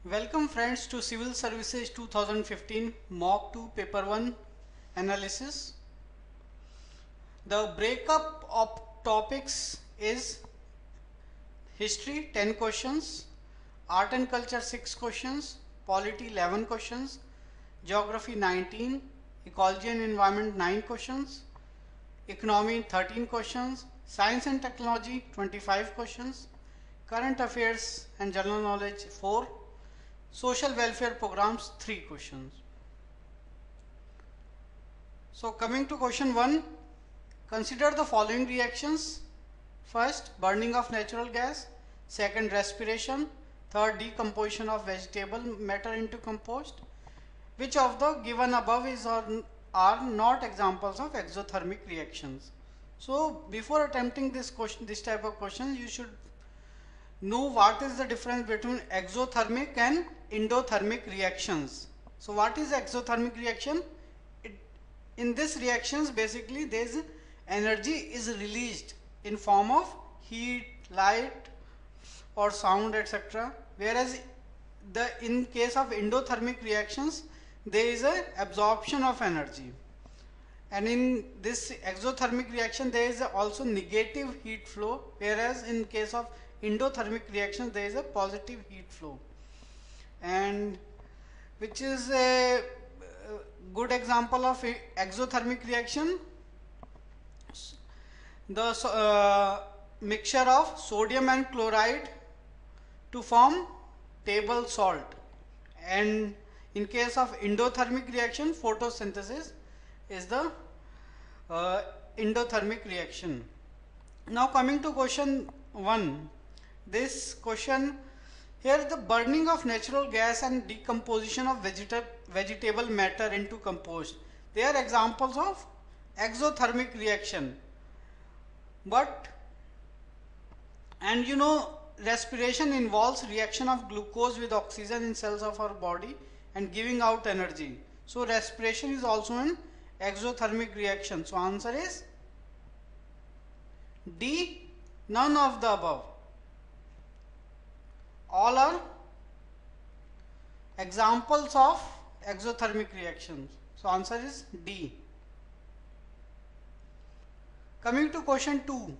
Welcome friends to Civil Services 2015 Mock 2 Paper 1 analysis. The breakup of topics is History 10 questions, Art and Culture 6 questions, Polity 11 questions, Geography 19, Ecology and Environment 9 questions, Economy 13 questions, Science and Technology 25 questions, Current Affairs and General Knowledge 4, Social Welfare Programs 3 questions. So coming to question 1, consider the following reactions. First, burning of natural gas. Second, respiration. Third, decomposition of vegetable matter into compost. Which of the given above are not examples of exothermic reactions? So before attempting this type of question, you should know what is the difference between exothermic and endothermic reactions. So what is exothermic reaction? In this reactions, basically there is energy is released in form of heat, light or sound, etc. Whereas in case of endothermic reactions, there is a absorption of energy. And in this exothermic reaction, there is also negative heat flow, whereas in case of endothermic reaction, there is a positive heat flow. And which is a good example of exothermic reaction? The mixture of sodium and chloride to form table salt. And in case of endothermic reaction, photosynthesis is the endothermic reaction. Now coming to question 1. This question here, the burning of natural gas and decomposition of vegetable matter into compost, they are examples of exothermic reaction. And you know, respiration involves reaction of glucose with oxygen in cells of our body and giving out energy. So respiration is also an exothermic reaction. So answer is D, none of the above. All are examples of exothermic reactions. So answer is D. Coming to question 2.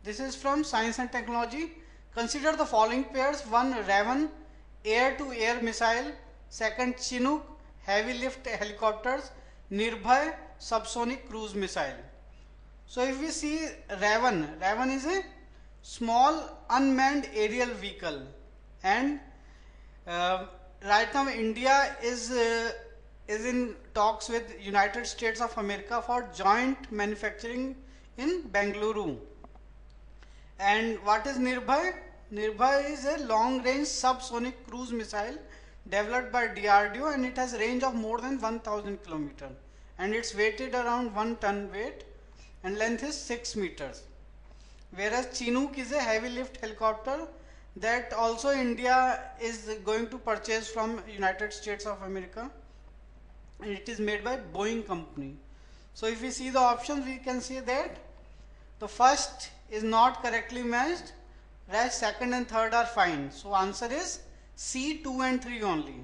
This is from Science and Technology. Consider the following pairs. 1. Raven air-to-air missile. Second, Chinook heavy lift helicopters. Nirbhay subsonic cruise missile. So if we see Raven is a small unmanned aerial vehicle, and right now India is in talks with United States of America for joint manufacturing in Bengaluru. And what is Nirbhay? Nirbhay is a long-range subsonic cruise missile developed by DRDO, and it has a range of more than 1000 km, and it's weighted around 1 ton weight and length is 6 meters. Whereas Chinook is a heavy lift helicopter that also India is going to purchase from United States of America, and it is made by Boeing company. So if we see the options, we can see that the first is not correctly matched, rest second and third are fine. So answer is C, 2 and 3 only.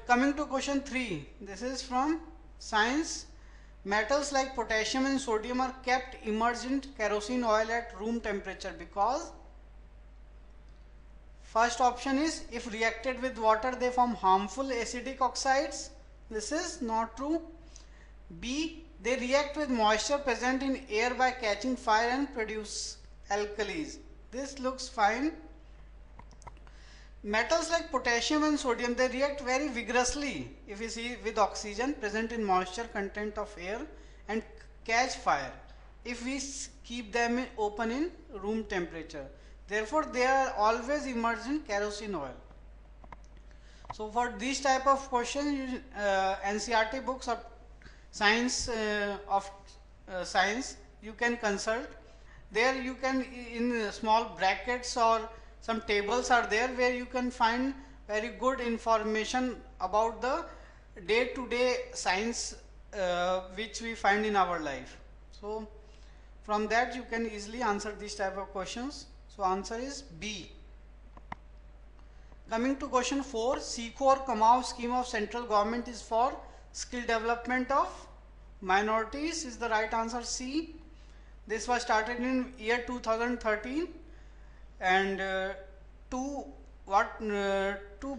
Coming to question 3, this is from Science. Metals like potassium and sodium are kept immersed in kerosene oil at room temperature because first option is if reacted with water they form harmful acidic oxides. This is not true. B, they react with moisture present in air by catching fire and produce alkalis. This looks fine. Metals like potassium and sodium, they react very vigorously if you see with oxygen present in moisture content of air and catch fire if we keep them open in room temperature. Therefore, they are always immersed in kerosene oil. So for this type of question, NCERT books of science science you can consult. There you can, in small brackets or some tables are there where you can find very good information about the day-to-day science which we find in our life. So from that you can easily answer these type of questions. So answer is B. Coming to question 4, SICO or Kamau scheme of central government is for skill development of minorities is the right answer C. This was started in year 2013 and to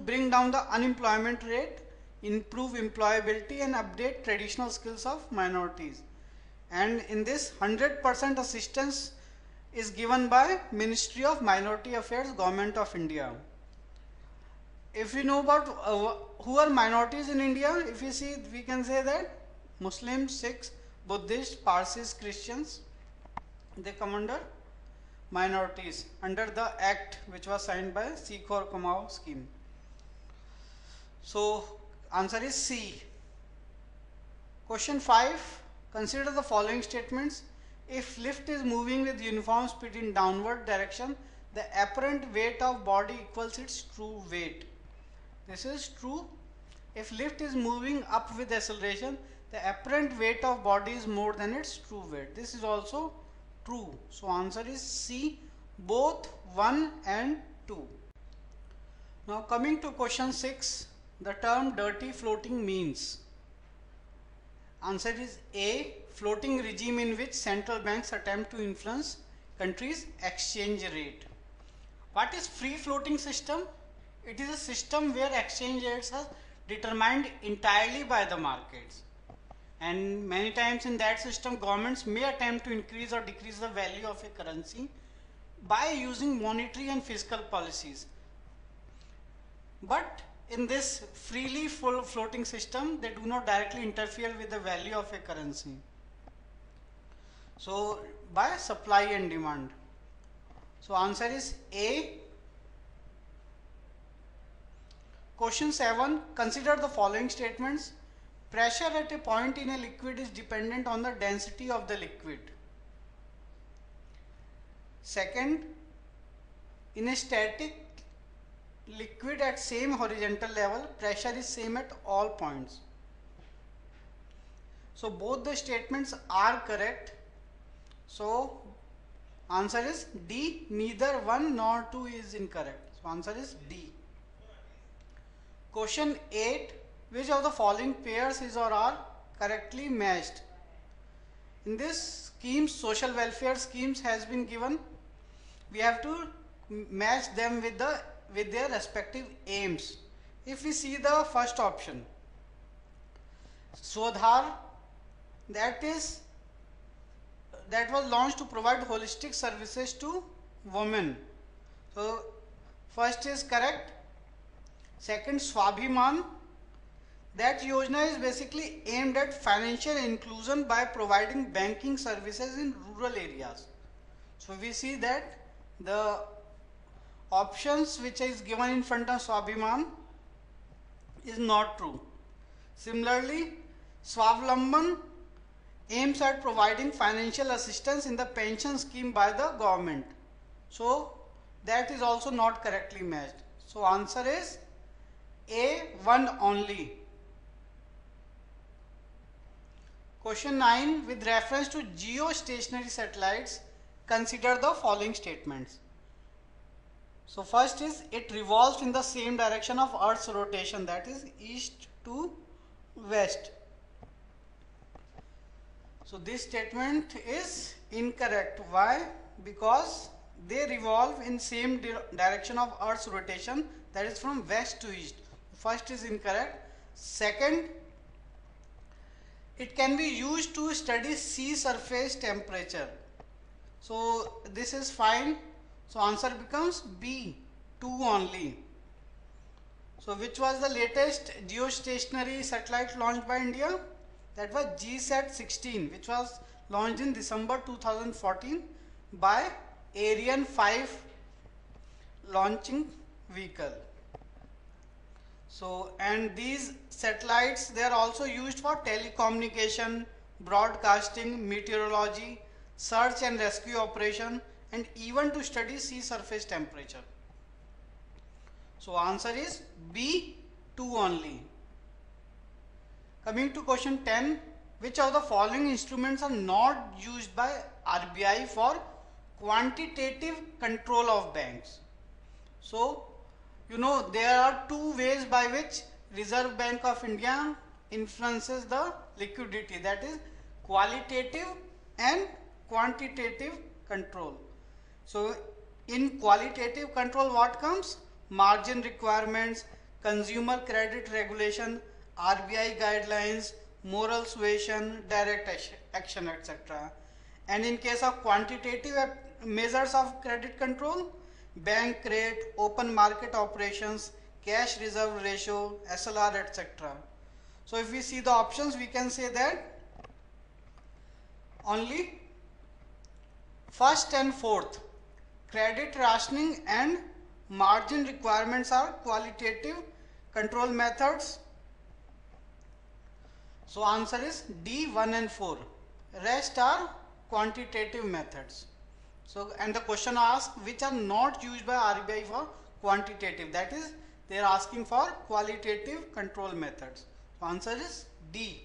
bring down the unemployment rate, improve employability and update traditional skills of minorities. And in this 100% assistance is given by Ministry of Minority Affairs, Government of India. If we know about who are minorities in India, if you see, we can say that Muslims, Sikhs, Buddhists, Parsis, Christians, they come under minorities under the act which was signed by SICO or Kamau scheme. So answer is C. Question 5. Consider the following statements. If lift is moving with uniform speed in downward direction, the apparent weight of body equals its true weight. This is true. If lift is moving up with acceleration, the apparent weight of body is more than its true weight. This is also true. So answer is C, both 1 and 2. Now coming to question 6, the term dirty floating means. Answer is A, floating regime in which central banks attempt to influence countries' exchange rate. What is free floating system? It is a system where exchange rates are determined entirely by the markets. And many times in that system, governments may attempt to increase or decrease the value of a currency by using monetary and fiscal policies. But in this freely floating system, they do not directly interfere with the value of a currency. So by supply and demand. So answer is A. Question 7. Consider the following statements. Pressure at a point in a liquid is dependent on the density of the liquid. Second, in a static liquid at same horizontal level, pressure is same at all points. So both the statements are correct. So answer is D. Neither 1 nor 2 is incorrect. So answer is D. Question 8. Which of the following pairs is or are correctly matched? In this scheme, social welfare schemes has been given. We have to match them with their respective aims. If we see the first option, Swadhar, that was launched to provide holistic services to women. So first is correct. Second, Swabhiman, that Yojana is basically aimed at financial inclusion by providing banking services in rural areas. So we see that the options which is given in front of Swabhiman is not true. Similarly, Swavlamban aims at providing financial assistance in the pension scheme by the government. So that is also not correctly matched. So answer is A, 1 only. Question 9. With reference to geostationary satellites, consider the following statements. So first is, it revolves in the same direction of Earth's rotation, that is east to west. So this statement is incorrect. Why? Because they revolve in same direction of Earth's rotation, that is from west to east. First is incorrect. Second, it can be used to study sea surface temperature. So this is fine. So answer becomes B, 2 only. So which was the latest geostationary satellite launched by India? That was GSAT'15, which was launched in December 2014 by Ariane 5 launching vehicle. So, and these satellites, they are also used for telecommunication, broadcasting, meteorology, search and rescue operation, and even to study sea surface temperature. So answer is B, 2 only. Coming to question 10, which of the following instruments are not used by RBI for quantitative control of banks? So You know, there are two ways by which Reserve Bank of India influences the liquidity, that is qualitative and quantitative control. So in qualitative control, what comes? Margin requirements, consumer credit regulation, RBI guidelines, moral suasion, direct action, etc. And in case of quantitative measures of credit control, bank rate, open market operations, cash reserve ratio, SLR, etc. So if we see the options, we can say that only first and fourth, credit rationing and margin requirements, are qualitative control methods. So answer is D, 1 and 4. Rest are quantitative methods. So, and the question asks which are not used by RBI for quantitative, that is they are asking for qualitative control methods. So answer is D.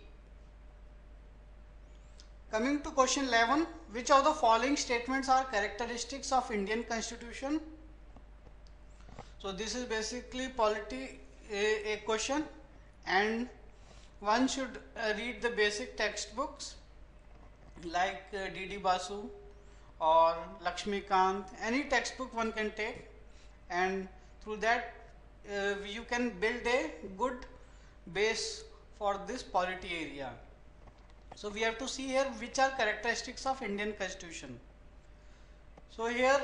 Coming to question 11, which of the following statements are characteristics of Indian Constitution? So this is basically a question, and one should read the basic textbooks like D.D. Basu or Lakshmikant. Any textbook one can take, and through that you can build a good base for this polity area. So we have to see here which are characteristics of Indian Constitution. So here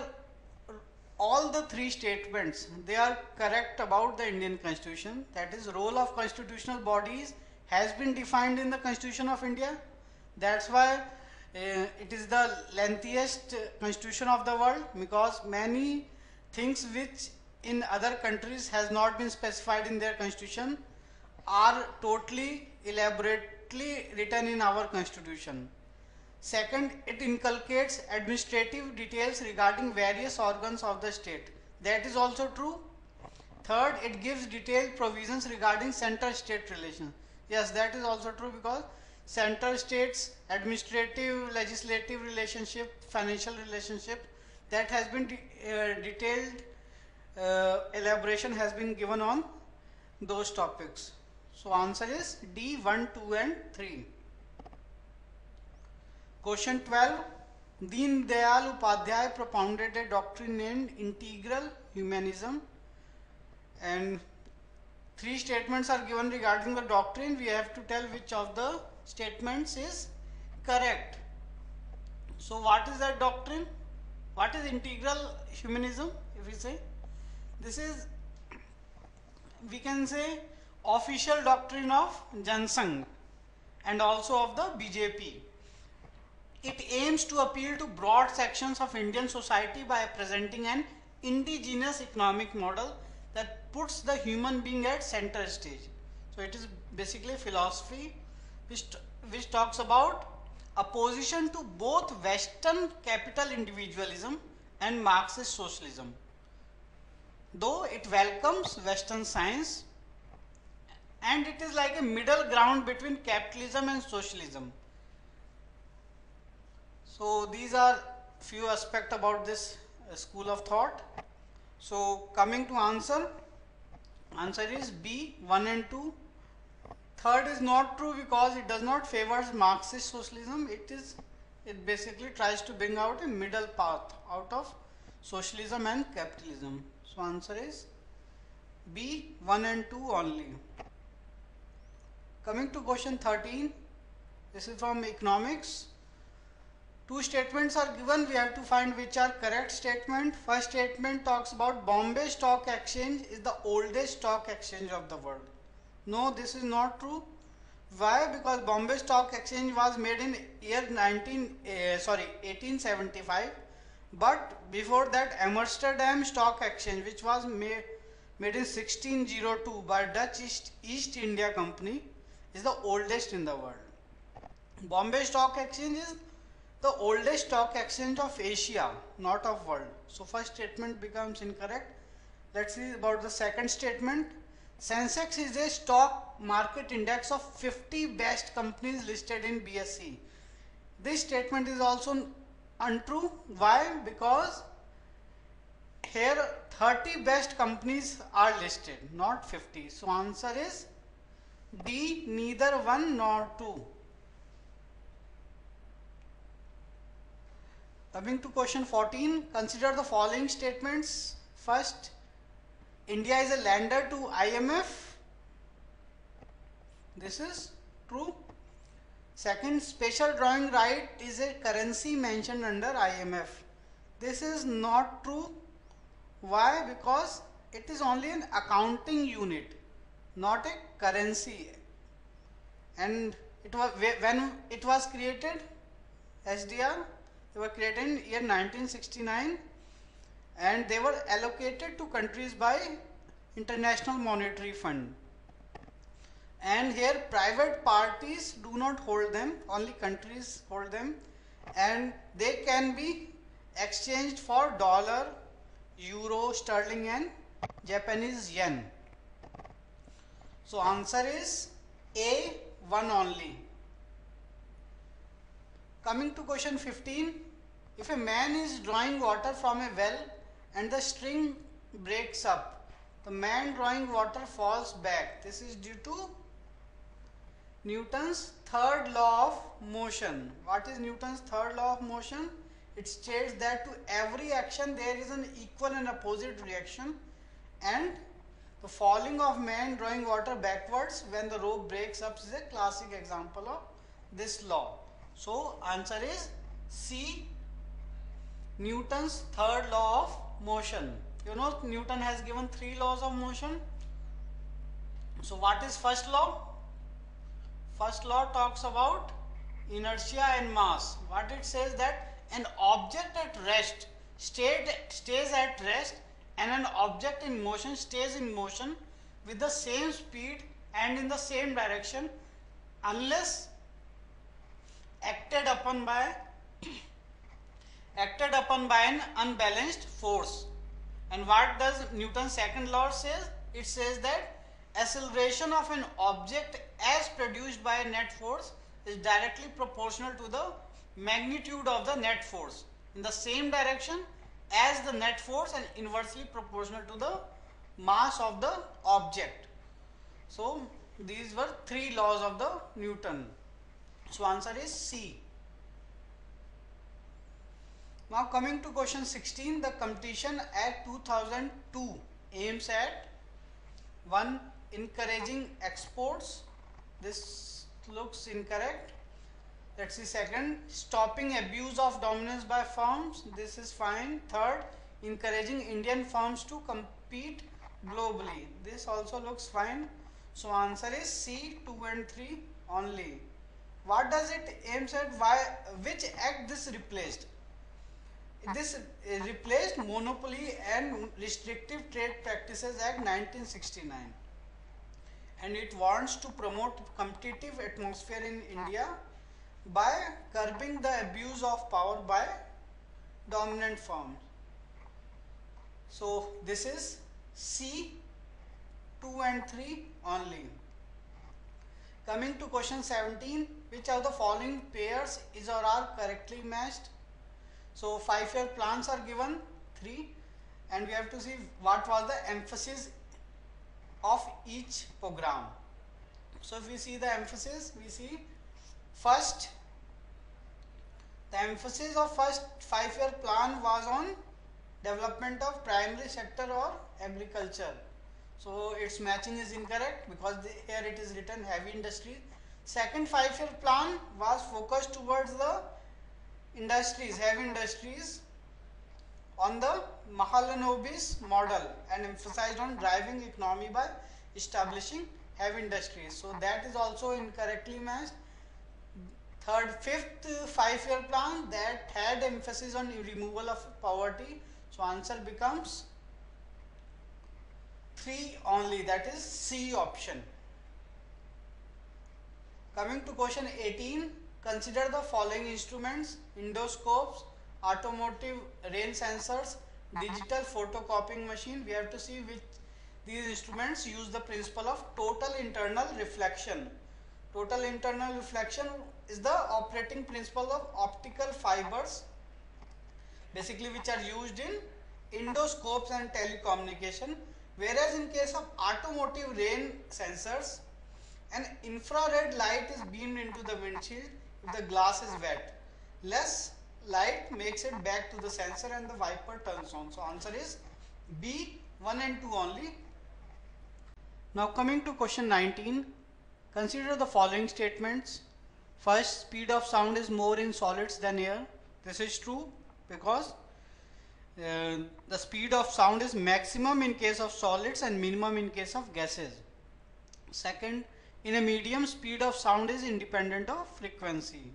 all the three statements, they are correct about the Indian Constitution. That is, role of constitutional bodies has been defined in the Constitution of India. That's why it is the lengthiest constitution of the world, because many things which in other countries has not been specified in their constitution are totally elaborately written in our constitution. Second, it inculcates administrative details regarding various organs of the state. That is also true. Third, it gives detailed provisions regarding center-state relations. Yes, that is also true, because center states, administrative, legislative relationship, financial relationship, that has been detailed elaboration has been given on those topics. So answer is D, 1, 2 and 3. Question 12. Deen Dayal Upadhyay propounded a doctrine named integral humanism, and three statements are given regarding the doctrine. We have to tell which of the statements is correct. So what is that doctrine? What is integral humanism? If we say, this is, we can say, official doctrine of Jansangh and also of the BJP. It aims to appeal to broad sections of Indian society by presenting an indigenous economic model that puts the human being at center stage. So it is basically philosophy which talks about opposition to both Western capital individualism and Marxist socialism. Though it welcomes Western science, and it is like a middle ground between capitalism and socialism. So these are few aspects about this school of thought. So coming to answer is B, 1 and 2. Third is not true, because it does not favor Marxist socialism. It basically tries to bring out a middle path out of socialism and capitalism. So answer is B, 1 and 2 only. Coming to question 13, this is from economics. Two statements are given. We have to find which are correct statement. First statement talks about Bombay Stock Exchange is the oldest stock exchange of the world. No, this is not true. Why? Because Bombay Stock Exchange was made in year 1875. But before that, Amsterdam Stock Exchange, which was made in 1602 by Dutch East India Company, is the oldest in the world. Bombay Stock Exchange is the oldest stock exchange of Asia, not of world. So first statement becomes incorrect. Let's see about the second statement. Sensex is a stock market index of 50 best companies listed in BSE. This statement is also untrue. Why? Because here 30 best companies are listed, not 50. So answer is D, neither 1 nor 2. Coming to question 14, consider the following statements. First, India is a lender to IMF. This is true. Second, special drawing right is a currency mentioned under IMF. This is not true. Why? Because it is only an accounting unit, not a currency. And it was when it was created, SDR, they were created in year 1969, and they were allocated to countries by International Monetary Fund. And here private parties do not hold them, only countries hold them, and they can be exchanged for dollar, euro, sterling and Japanese yen. So answer is A, 1 only. Coming to question 15, if a man is drawing water from a well and the string breaks up, the man drawing water falls back. This is due to Newton's third law of motion. What is Newton's third law of motion? It states that to every action there is an equal and opposite reaction, and the falling of man drawing water backwards when the rope breaks up is a classic example of this law. So answer is C, Newton's third law of motion. You know, Newton has given 3 laws of motion. So what is first law? First law talks about inertia and mass. What it says that an object at rest stays at rest, and an object in motion stays in motion with the same speed and in the same direction unless acted upon by an unbalanced force. And what does Newton's second law says? It says that acceleration of an object as produced by a net force is directly proportional to the magnitude of the net force in the same direction as the net force and inversely proportional to the mass of the object. So these were 3 laws of the Newton. So answer is C. Now coming to question 16, the Competition Act 2002 aims at 1. Encouraging exports. This looks incorrect. Let's see. Second, stopping abuse of dominance by firms. This is fine. Third, encouraging Indian firms to compete globally. This also looks fine. So answer is C, 2 and 3 only. What does it aims at? Which act this replaced? This replaced Monopoly and Restrictive Trade Practices Act 1969, and it wants to promote competitive atmosphere in India by curbing the abuse of power by dominant firms. So this is C, 2 and 3 only. Coming to question 17, which of the following pairs is or are correctly matched? So 5-year plans are given, 3, and we have to see what was the emphasis of each program. So if we see the emphasis, we see first, the emphasis of first 5-year plan was on development of primary sector or agriculture. So its matching is incorrect because here it is written heavy industry. Second 5-year plan was focused towards the industries, heavy industries, on the Mahalanobis model and emphasized on driving economy by establishing heavy industries. So that is also incorrectly matched. Third, 5th 5-year plan that had emphasis on removal of poverty. So answer becomes 3 only, that is C option. Coming to question 18, consider the following instruments: endoscopes, automotive rain sensors, digital photocopying machine. We have to see which these instruments use the principle of total internal reflection. Total internal reflection is the operating principle of optical fibers, basically, which are used in endoscopes and telecommunication, whereas in case of automotive rain sensors, an infrared light is beamed into the windshield if the glass is wet. Less light makes it back to the sensor and the wiper turns on. So answer is B, 1 and 2 only. Now coming to question 19, consider the following statements. First, speed of sound is more in solids than air. This is true because the speed of sound is maximum in case of solids and minimum in case of gases. Second, in a medium, speed of sound is independent of frequency,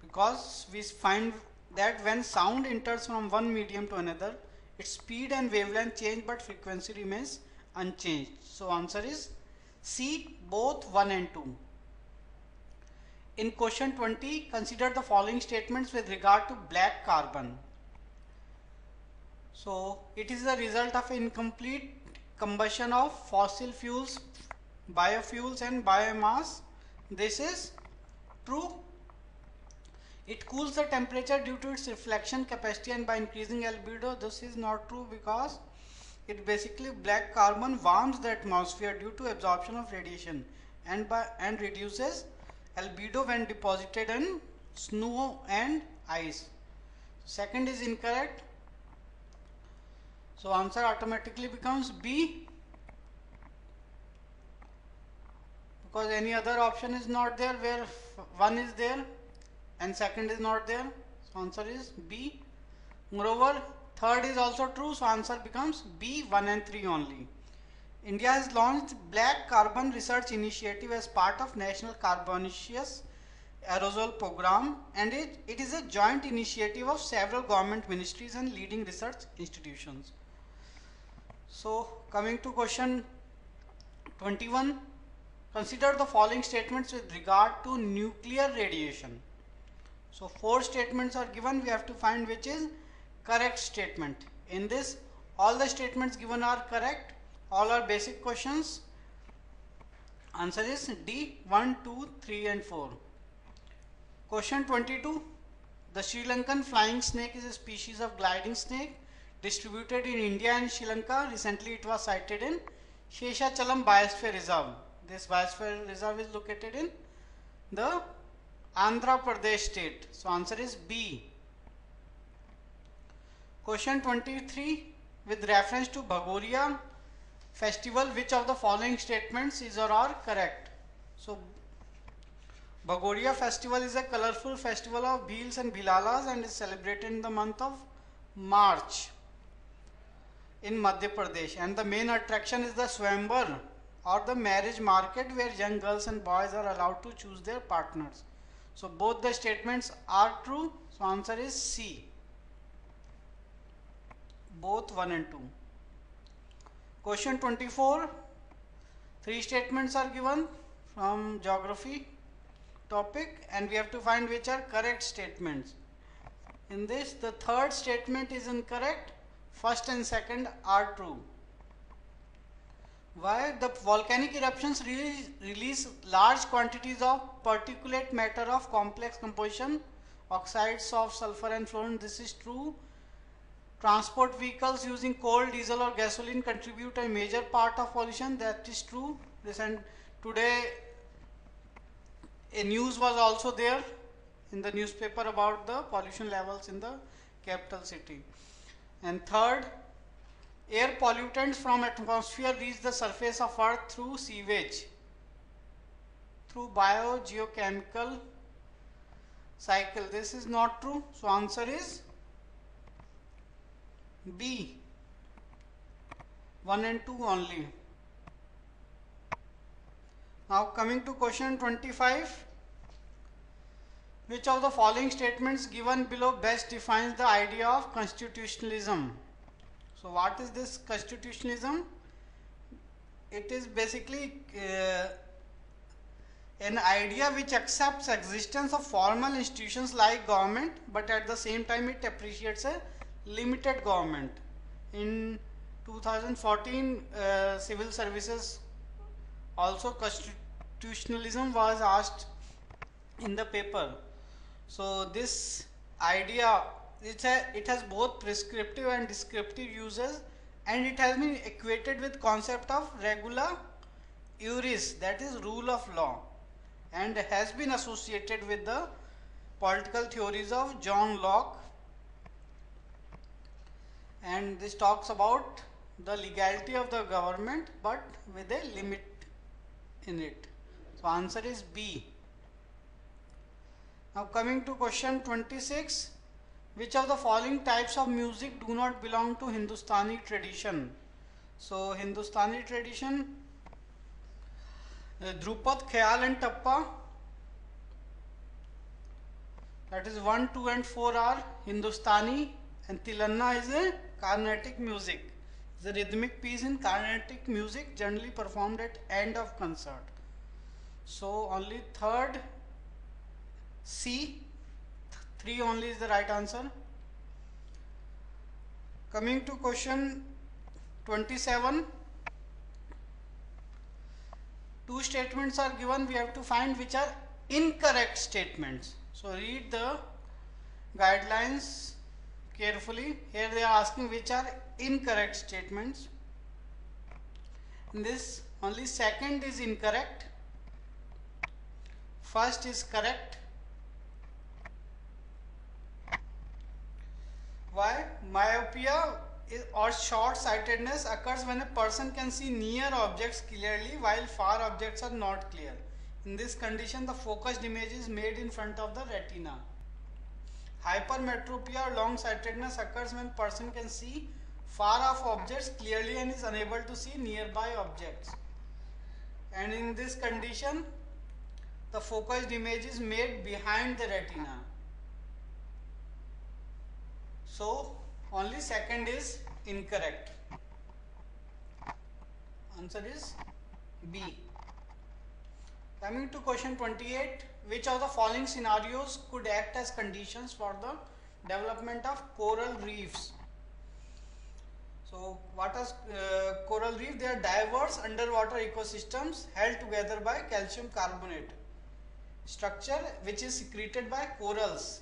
because we find that when sound enters from one medium to another, its speed and wavelength change but frequency remains unchanged. So answer is C, both 1 and 2. In question 20, consider the following statements with regard to black carbon. So it is the result of incomplete combustion of fossil fuels, biofuels and biomass. This is true. It cools the temperature due to its reflection capacity and by increasing albedo. This is not true because it basically black carbon warms the atmosphere due to absorption of radiation and reduces albedo when deposited in snow and ice. Second is incorrect. So answer automatically becomes B, because any other option is not there where 1 is there and second is not there. So answer is B. Moreover, third is also true, so answer becomes B, 1 and 3 only. India has launched Black Carbon Research Initiative as part of National Carbonaceous Aerosol Program, and it is a joint initiative of several government ministries and leading research institutions. So coming to question 21, consider the following statements with regard to nuclear radiation. So 4 statements are given, we have to find which is correct statement. In this, all the statements given are correct, all are basic questions. Answer is D, 1, 2, 3 and 4. Question 22, the Sri Lankan flying snake is a species of gliding snake distributed in India and Sri Lanka. Recently it was sighted in Sheshachalam Biosphere Reserve. This Biosphere Reserve is located in the Andhra Pradesh state. So answer is B. Question 23, with reference to Bhagoria festival, which of the following statements is or are correct? So Bhagoria festival is a colorful festival of bheels and bhilalas and is celebrated in the month of March in Madhya Pradesh, and the main attraction is the Swayamvar or the marriage market, where young girls and boys are allowed to choose their partners. So both the statements are true. So answer is C, both 1 and 2. Question 24, 3 statements are given from geography topic and we have to find which are correct statements. In this, the third statement is incorrect, first and second are true. Why? The volcanic eruptions release large quantities of particulate matter of complex composition, oxides of sulfur and fluorine. This is true. Transport vehicles using coal, diesel or gasoline contribute a major part of pollution. That is true. Today a news was also there in the newspaper about the pollution levels in the capital city. And third, air pollutants from atmosphere reach the surface of earth through sewage, through biogeochemical cycle. This is not true. So answer is B, 1 and 2 only. Now coming to question 25, which of the following statements given below best defines the idea of constitutionalism? So what is this constitutionalism? It is basically an idea which accepts existence of formal institutions like government, but at the same time it appreciates a limited government. In 2014 civil services also constitutionalism was asked in the paper. So this idea it has both prescriptive and descriptive uses, and it has been equated with concept of regula iuris, that is rule of law, and has been associated with the political theories of John Locke, and this talks about the legality of the government but with a limit in it. So answer is B. Now coming to question 26, which of the following types of music do not belong to Hindustani tradition? So Hindustani tradition, Drupad, Khyal and Tappa, that is 1, 2 and 4 are Hindustani, and Tilanna is a Carnatic music. It's a rhythmic piece in Carnatic music generally performed at end of concert. So only third C, 3 only is the right answer. Coming to question 27, two statements are given. We have to find which are incorrect statements. So read the guidelines carefully. Here they are asking which are incorrect statements. In this, only second is incorrect, first is correct. Why? Myopia or short-sightedness occurs when a person can see near objects clearly while far objects are not clear. In this condition, the focused image is made in front of the retina. Hypermetropia or long-sightedness occurs when person can see far off objects clearly and is unable to see nearby objects. And in this condition, the focused image is made behind the retina. So only second is incorrect. Answer is B. Coming to question 28, which of the following scenarios could act as conditions for the development of coral reefs? So what is coral reef? They are diverse underwater ecosystems held together by calcium carbonate structure which is secreted by corals,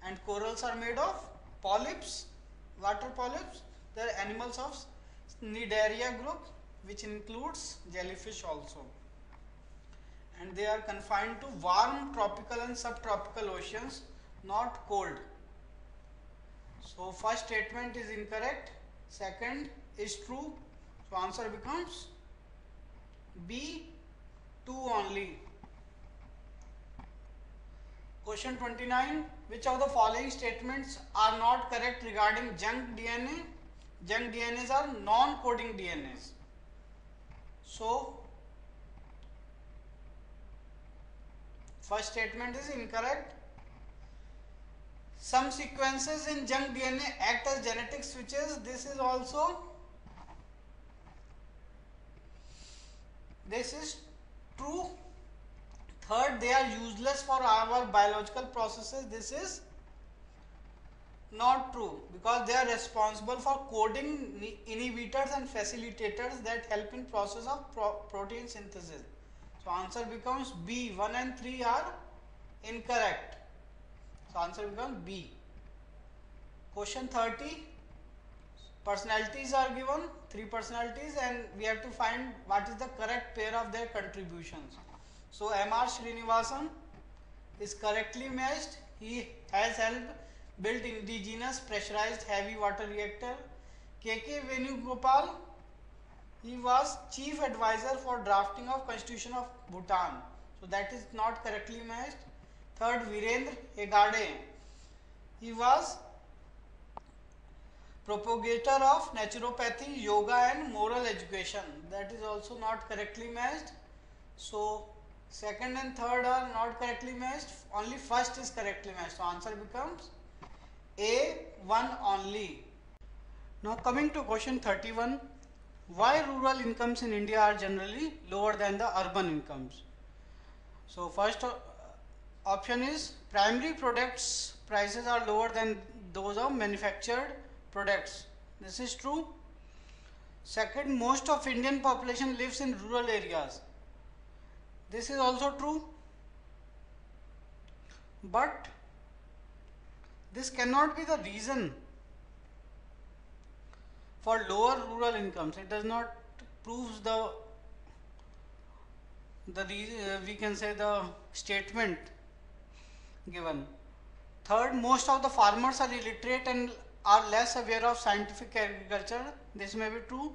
and corals are made of polyps, water polyps. They are animals of Cnidaria group, which includes jellyfish also, and they are confined to warm tropical and subtropical oceans, not cold. So first statement is incorrect, second is true, so answer becomes B, 2 only. Question 29, which of the following statements are not correct regarding junk DNA? Junk DNAs are non-coding DNAs. So first statement is incorrect. Some sequences in junk DNA act as genetic switches. This is true. Third, they are useless for our biological processes. This is not true because they are responsible for coding inhibitors and facilitators that help in process of protein synthesis. So answer becomes B. 1 and 3 are incorrect. So answer becomes B. Question 30. Personalities are given, 3 personalities, and we have to find what is the correct pair of their contributions. So M.R. Srinivasan is correctly matched. He has helped build indigenous pressurized heavy water reactor. K.K. Venugopal, he was chief advisor for drafting of Constitution of Bhutan. So that is not correctly matched. Third, Virendra Hegade, he was propagator of naturopathy, yoga and moral education. That is also not correctly matched. So second and third are not correctly matched. Only first is correctly matched. So answer becomes A, 1 only. Now coming to question 31. Why rural incomes in India are generally lower than the urban incomes? So first option is primary products prices are lower than those of manufactured products. This is true. Second, most of Indian population lives in rural areas. This is also true. But this cannot be the reason for lower rural incomes. It does not proves we can say the statement given. Third, most of the farmers are illiterate and are less aware of scientific agriculture. This may be true.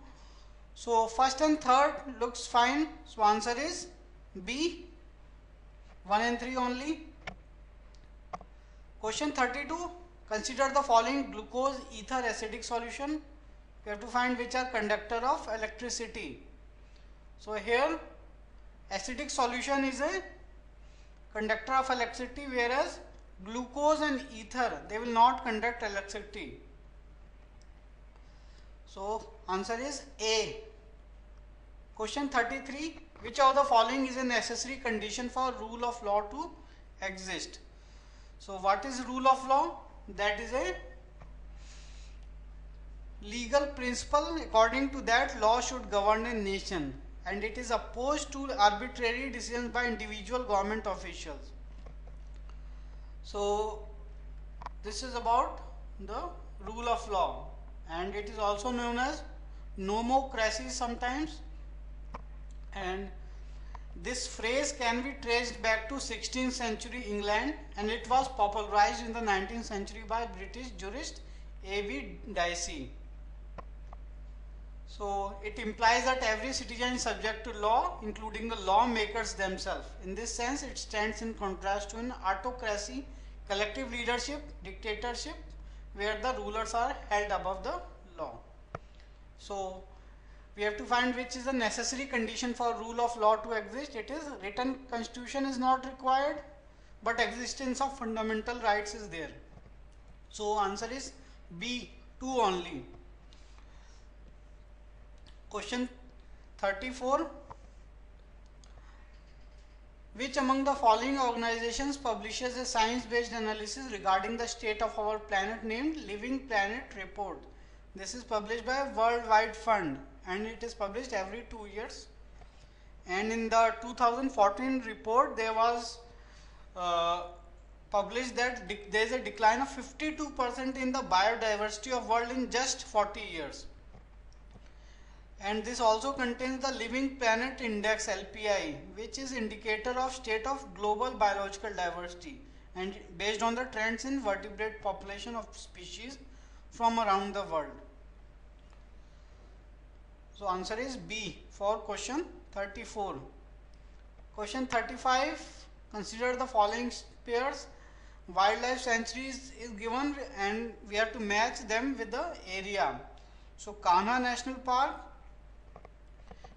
So first and third looks fine. So answer is B, 1 and 3 only. Question 32. Consider the following glucose ether acidic solution. We have to find which are conductor of electricity. So here acidic solution is a conductor of electricity, whereas glucose and ether, they will not conduct electricity. So answer is A. Question 33. Which of the following is a necessary condition for rule of law to exist? So what is rule of law? That is a legal principle according to that law should govern a nation, and it is opposed to arbitrary decisions by individual government officials. So this is about the rule of law, and it is also known as nomocracy sometimes, and this phrase can be traced back to 16th century England, and it was popularized in the 19th century by British jurist A.B. Dicey. So it implies that every citizen is subject to law, including the lawmakers themselves. In this sense, it stands in contrast to an autocracy, collective leadership, dictatorship, where the rulers are held above the law. So we have to find which is a necessary condition for rule of law to exist. It is written constitution is not required, but existence of fundamental rights is there. So answer is B, 2 only. Question 34. Which among the following organizations publishes a science-based analysis regarding the state of our planet named Living Planet Report? This is published by World Wide Fund, and it is published every 2 years. And in the 2014 report, there was published that there is a decline of 52% in the biodiversity of world in just 40 years. And this also contains the Living Planet Index LPI, which is indicator of state of global biological diversity and based on the trends in vertebrate population of species from around the world. So answer is B for question 34. Question 35. Consider the following pairs. Wildlife sanctuaries is given and we have to match them with the area. So Kanha National Park,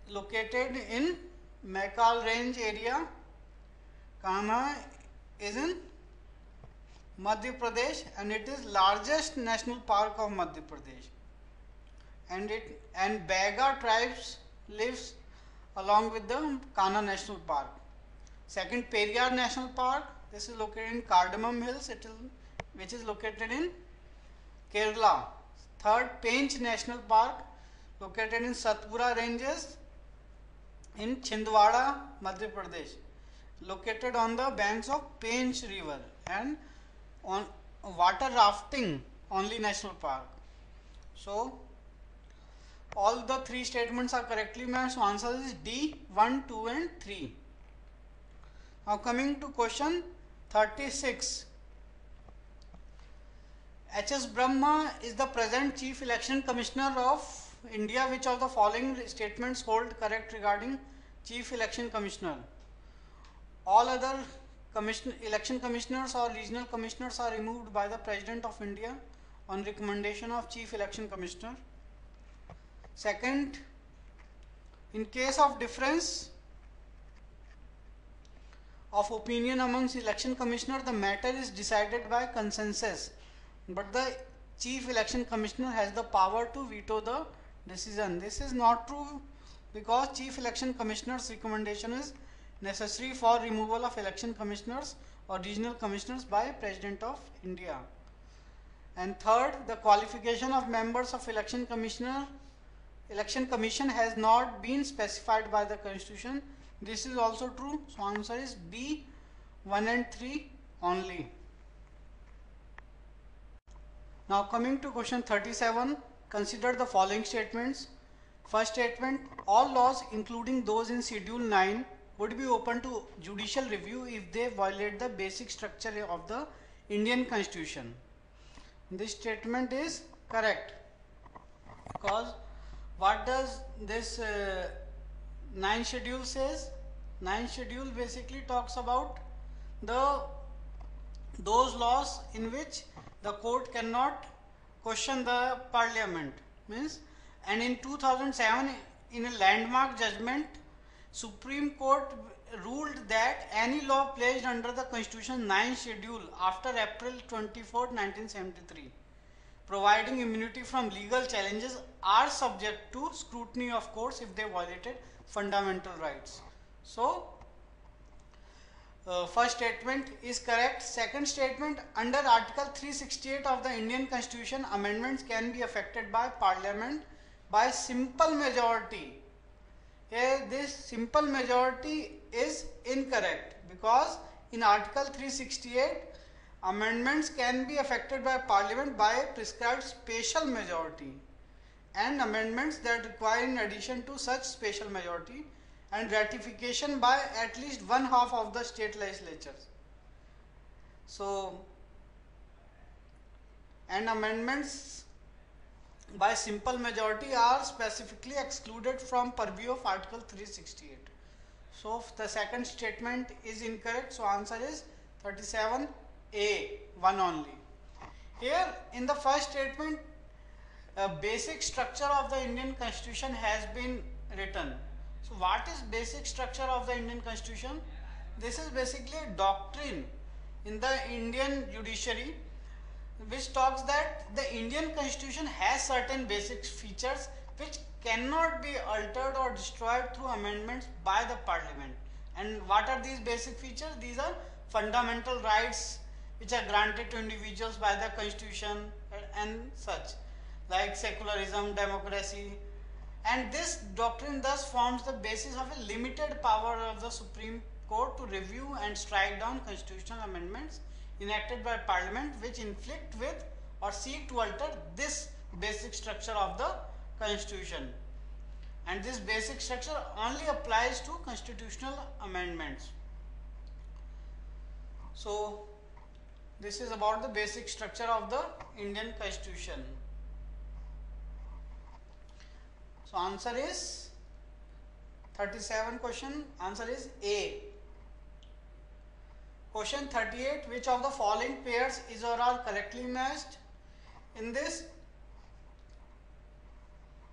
located in Maikal Range area. Kanha is in Madhya Pradesh, and it is largest national park of Madhya Pradesh. And Baiga tribes lives along with the Kanha National Park. Second, Periyar National Park. This is located in Cardamom Hills, which is located in Kerala. Third, Pench National Park, located in Satpura Ranges in Chhindwara, Madhya Pradesh, located on the banks of Pench River, and on water rafting only national park. So all the 3 statements are correctly matched. So answer is D, 1, 2 and 3. Now coming to question 36. H.S. Brahma is the present Chief Election Commissioner of India. Which of the following statements hold correct regarding Chief Election Commissioner? All other election commissioners or regional commissioners are removed by the President of India on recommendation of Chief Election Commissioner. Second, in case of difference of opinion amongst election commissioner, the matter is decided by consensus, but the Chief Election Commissioner has the power to veto the decision. This is not true because Chief Election Commissioner's recommendation is necessary for removal of election commissioners or regional commissioners by President of India. And third, the qualification of members of election commission has not been specified by the Constitution. This is also true. So answer is B, 1 and 3 only. Now coming to question 37, consider the following statements. First statement, all laws including those in Schedule 9 would be open to judicial review if they violate the basic structure of the Indian Constitution. This statement is correct because what does this 9 schedule says? 9 schedule basically talks about those laws in which the court cannot question the parliament, means, and in 2007 in a landmark judgment Supreme Court ruled that any law placed under the Constitution 9 schedule after April 24, 1973 providing immunity from legal challenges are subject to scrutiny of courts if they violated fundamental rights. So first statement is correct. Second statement, under Article 368 of the Indian Constitution, amendments can be effected by Parliament by simple majority. Here this simple majority is incorrect because in Article 368 amendments can be effected by Parliament by a prescribed special majority, and amendments that require in addition to such special majority and ratification by at least one half of the state legislatures. So, and amendments by simple majority are specifically excluded from purview of Article 368. So, the second statement is incorrect. So, answer is 37A, one only. Here in the first statement, a basic structure of the Indian Constitution has been written. So what is basic structure of the Indian Constitution? This is basically a doctrine in the Indian judiciary which talks that the Indian Constitution has certain basic features which cannot be altered or destroyed through amendments by the Parliament. And what are these basic features? These are fundamental rights which are granted to individuals by the Constitution and such, like secularism, democracy. And this doctrine thus forms the basis of a limited power of the Supreme Court to review and strike down constitutional amendments enacted by Parliament which inflict with or seek to alter this basic structure of the Constitution. And this basic structure only applies to constitutional amendments. So, this is about the basic structure of the Indian Constitution. So answer is 37 question, answer is A. Question 38, which of the following pairs is or are correctly matched? In this,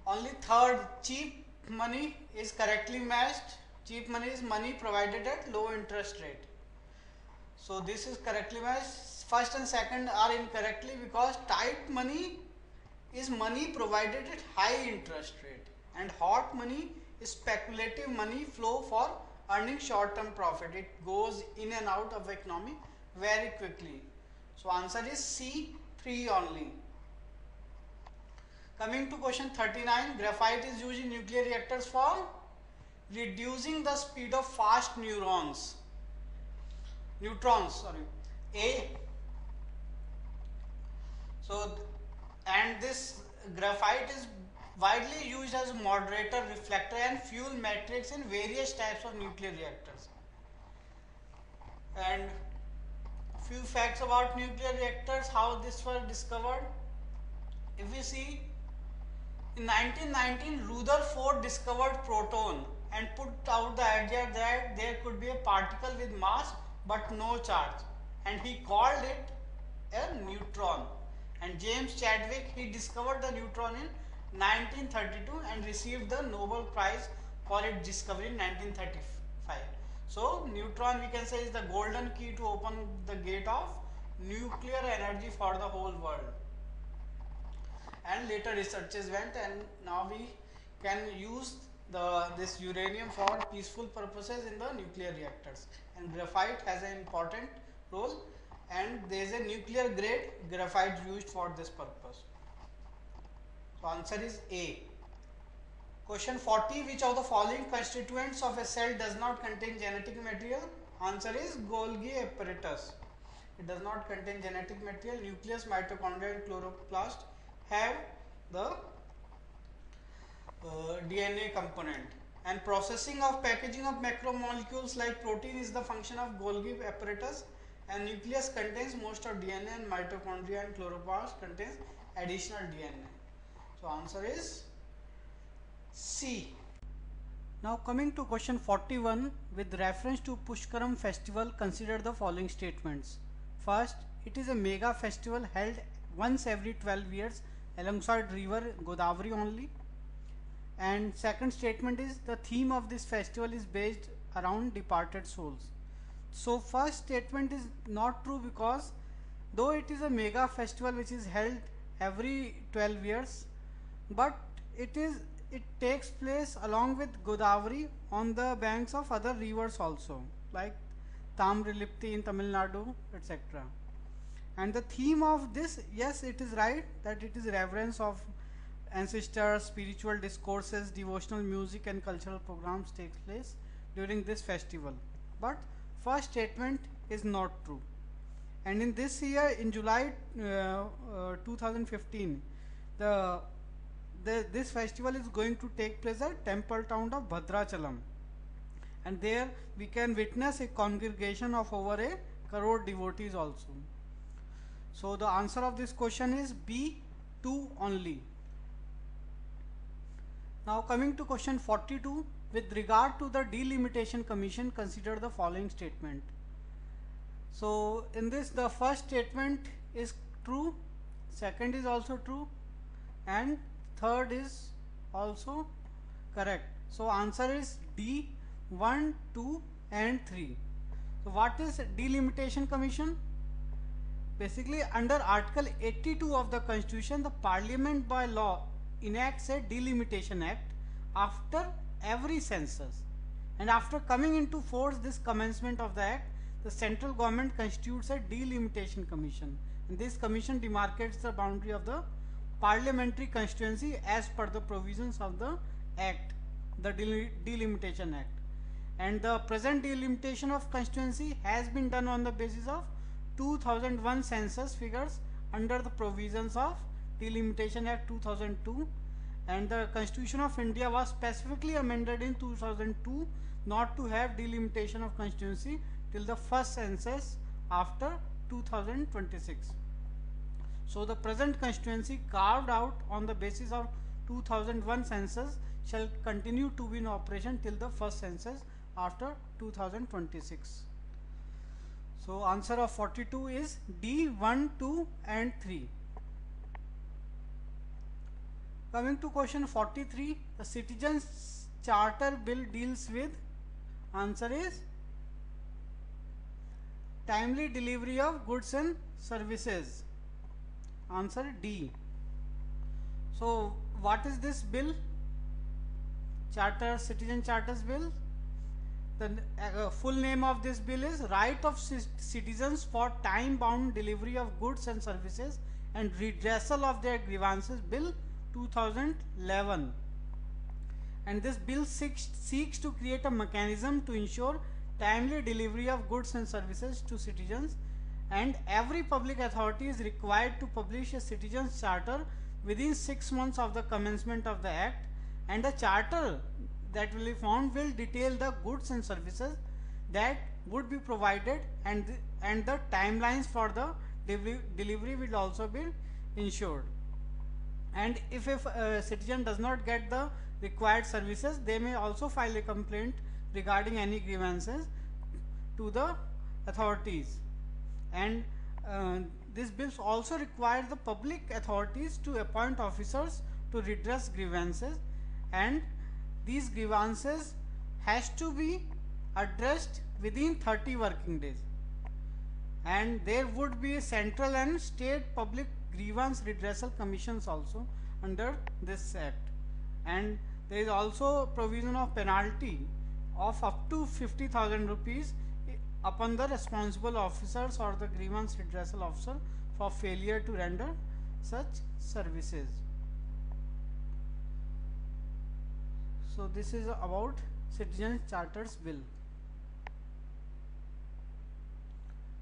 only third, cheap money, is correctly matched. Cheap money is money provided at low interest rate. So this is correctly matched. First and second are incorrectly because tight money is money provided at high interest rate, and hot money is speculative money flow for earning short-term profit. It goes in and out of the economy very quickly. So answer is C, 3 only. Coming to question 39, graphite is used in nuclear reactors for reducing the speed of fast neutrons. A. So, and this graphite is widely used as a moderator, reflector and fuel matrix in various types of nuclear reactors. And few facts about nuclear reactors, how this was discovered. If we see, in 1919 Rutherford discovered proton and put out the idea that there could be a particle with mass but no charge, and he called it a neutron. And James Chadwick, he discovered the neutron in 1932 and received the Nobel Prize for its discovery in 1935. So neutron, we can say, is the golden key to open the gate of nuclear energy for the whole world. And later researches went, and now we can use this uranium for peaceful purposes in the nuclear reactors. And graphite has an important role, and there is a nuclear grade graphite used for this purpose. So answer is A. Question 40, which of the following constituents of a cell does not contain genetic material? Answer is Golgi apparatus. it does not contain genetic material. Nucleus, mitochondria and chloroplast have the DNA component. And processing of packaging of macromolecules like protein is the function of Golgi apparatus, and nucleus contains most of DNA and mitochondria and chloroplast contains additional DNA. So answer is C. Now coming to question 41, with reference to Pushkaram festival, consider the following statements. First, it is a mega festival held once every 12 years alongside river Godavari only. And second statement is the theme of this festival is based around departed souls. So first statement is not true, because though it is a mega festival which is held every 12 years, but it takes place along with Godavari on the banks of other rivers also, like Tamrilipti in Tamil Nadu, etc. And the theme of this, yes, it is right that it is reverence of ancestors, spiritual discourses, devotional music and cultural programs takes place during this festival. But first statement is not true. And in this year, in July 2015, this festival is going to take place at temple town of Bhadrachalam, and there we can witness a congregation of over a crore devotees also. So the answer of this question is B, 2 only. Now coming to question 42, with regard to the delimitation commission, consider the following statement. So in this, the first statement is true, second is also true, and third is also correct. So answer is D, 1, 2 and 3. So what is delimitation commission? Basically, under Article 82 of the Constitution, the Parliament by law enacts a delimitation act after every census, and after coming into force this commencement of the act, the central government constitutes a delimitation commission, and this commission demarcates the boundary of the parliamentary constituency as per the provisions of the act, the delimitation act. And the present delimitation of constituency has been done on the basis of 2001 census figures under the provisions of Delimitation Act 2002, and the Constitution of India was specifically amended in 2002 not to have delimitation of constituency till the first census after 2026. So the present constituency carved out on the basis of 2001 census shall continue to be in operation till the first census after 2026. So answer of 42 is D, 1, 2 and 3. Coming to question 43, the Citizens Charter Bill deals with, answer is timely delivery of goods and services. Answer D. So what is this bill? Citizen Charters Bill. The full name of this bill is Right of Citizens for Time Bound Delivery of Goods and Services and Redressal of Their Grievances Bill 2011. And this bill seeks to create a mechanism to ensure timely delivery of goods and services to citizens, and every public authority is required to publish a citizens charter within 6 months of the commencement of the act, and the charter that will be found will detail the goods and services that would be provided, and the timelines for the delivery will also be ensured. And if a citizen does not get the required services, they may also file a complaint regarding any grievances to the authorities. And this bill also requires the public authorities to appoint officers to redress grievances, and these grievances has to be addressed within 30 working days. And there would be a central and state public grievance redressal commissions also under this act, and there is also provision of penalty of up to 50,000 rupees upon the responsible officers or the grievance redressal officer for failure to render such services. So this is about Citizens Charters Bill.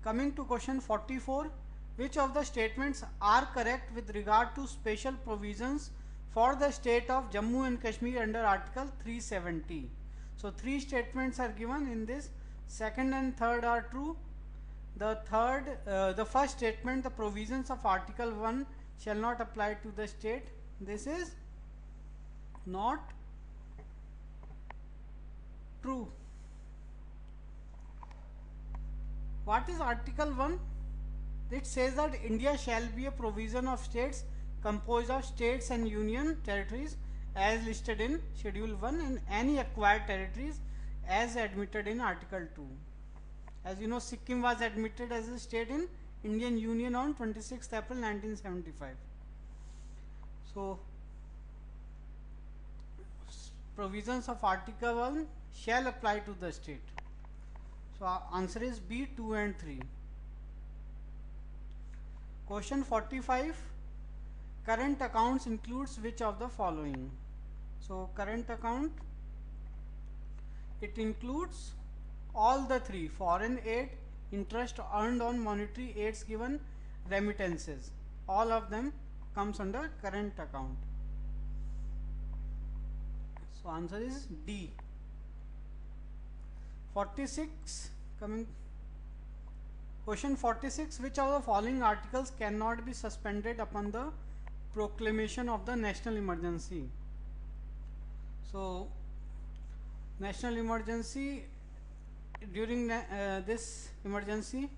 Coming to question 44, which of the statements are correct with regard to special provisions for the state of Jammu and Kashmir under Article 370? So three statements are given in this. Second and third are true. The first statement, the provisions of Article 1 shall not apply to the state. This is not true. What is Article 1? It says that India shall be a provision of states composed of states and union territories as listed in Schedule 1 and any acquired territories as admitted in Article 2. As you know, Sikkim was admitted as a state in Indian Union on 26th April 1975. So, provisions of Article 1 shall apply to the state. So, our answer is B, 2 and 3. Question 45. Current accounts includes which of the following? So, current account, it includes all the three: foreign aid, interest earned on monetary aids given, remittances. All of them comes under current account. So, answer is D. 46. Coming question 46, which of the following articles cannot be suspended upon the proclamation of the national emergency? So, national emergency, during this emergency,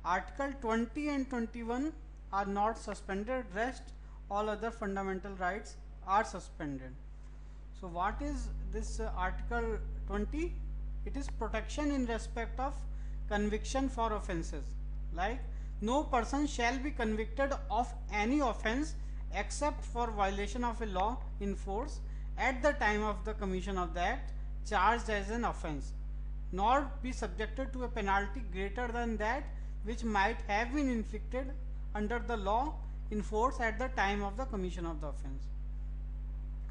Article 20 and 21 are not suspended, rest all other fundamental rights are suspended. So, what is this Article 20? It is protection in respect of conviction for offences, like no person shall be convicted of any offence except for violation of a law in force at the time of the commission of the act charged as an offence, nor be subjected to a penalty greater than that which might have been inflicted under the law in force at the time of the commission of the offence.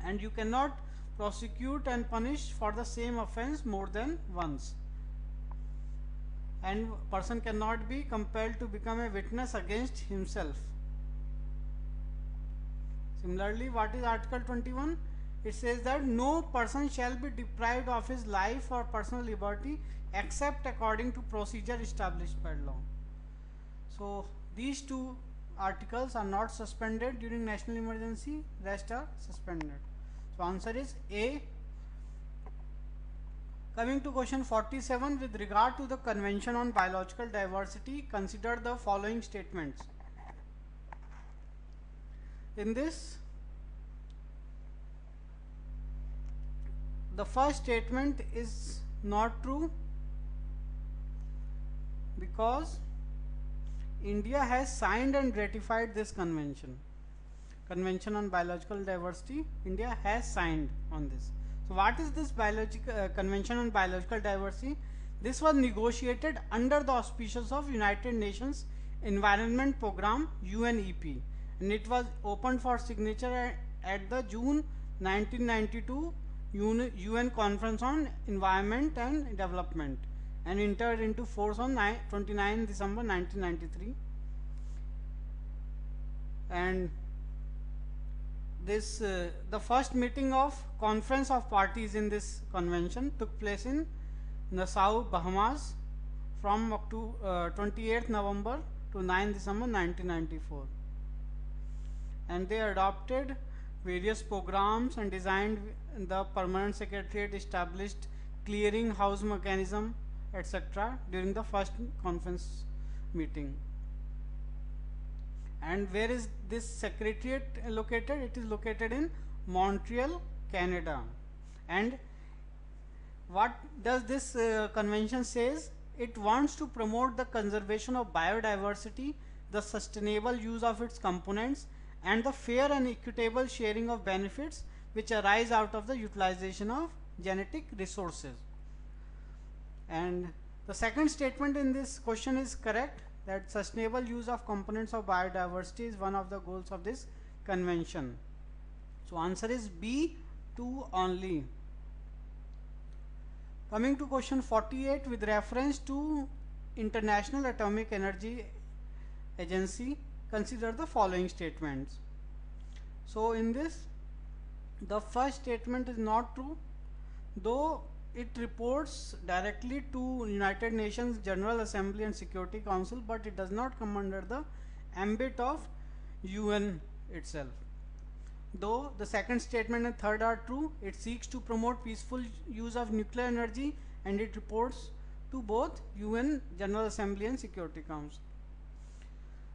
And you cannot prosecute and punish for the same offence more than once. And person cannot be compelled to become a witness against himself. Similarly, what is Article 21? It says that no person shall be deprived of his life or personal liberty except according to procedure established by law. So, these two articles are not suspended during national emergency, rest are suspended. So, answer is A. Coming to question 47, with regard to the Convention on Biological Diversity, consider the following statements. In this, the first statement is not true because India has signed and ratified this convention. Convention on Biological Diversity, India has signed on this. So, what is this Convention on Biological Diversity? This was negotiated under the auspices of United Nations Environment Program UNEP, and it was opened for signature at the June 1992 UN Conference on Environment and Development and entered into force on 29 December 1993. And this the first meeting of Conference of Parties in this convention took place in Nassau, Bahamas from 28th November to 9 December 1994. And they adopted various programs and designed the permanent secretariat, established clearing house mechanism, etc. during the first conference meeting. And where is this secretariat located? It is located in Montreal, Canada. And what does this convention says? It wants to promote the conservation of biodiversity, the sustainable use of its components, and the fair and equitable sharing of benefits which arise out of the utilization of genetic resources. And the second statement in this question is correct, that sustainable use of components of biodiversity is one of the goals of this convention. So, answer is B, 2 only. Coming to question 48, with reference to International Atomic Energy Agency consider the following statements. So in this, the first statement is not true, though it reports directly to United Nations General Assembly and Security Council, but it does not come under the ambit of UN itself. Though the second statement and third are true, it seeks to promote peaceful use of nuclear energy and it reports to both UN General Assembly and Security Council.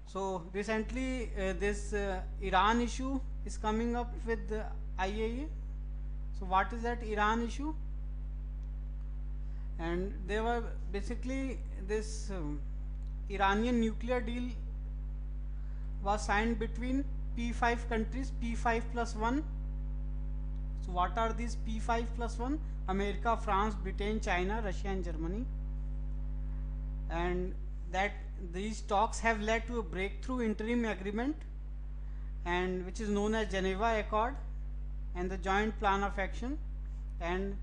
So recently this Iran issue is coming up with the IAEA. So what is that Iran issue? And there were basically this Iranian nuclear deal was signed between P5 countries, P5 plus 1. So what are these P5 plus 1? America, France, Britain, China, Russia and Germany. And that these talks have led to a breakthrough interim agreement, and which is known as Geneva Accord and the Joint Plan of Action. And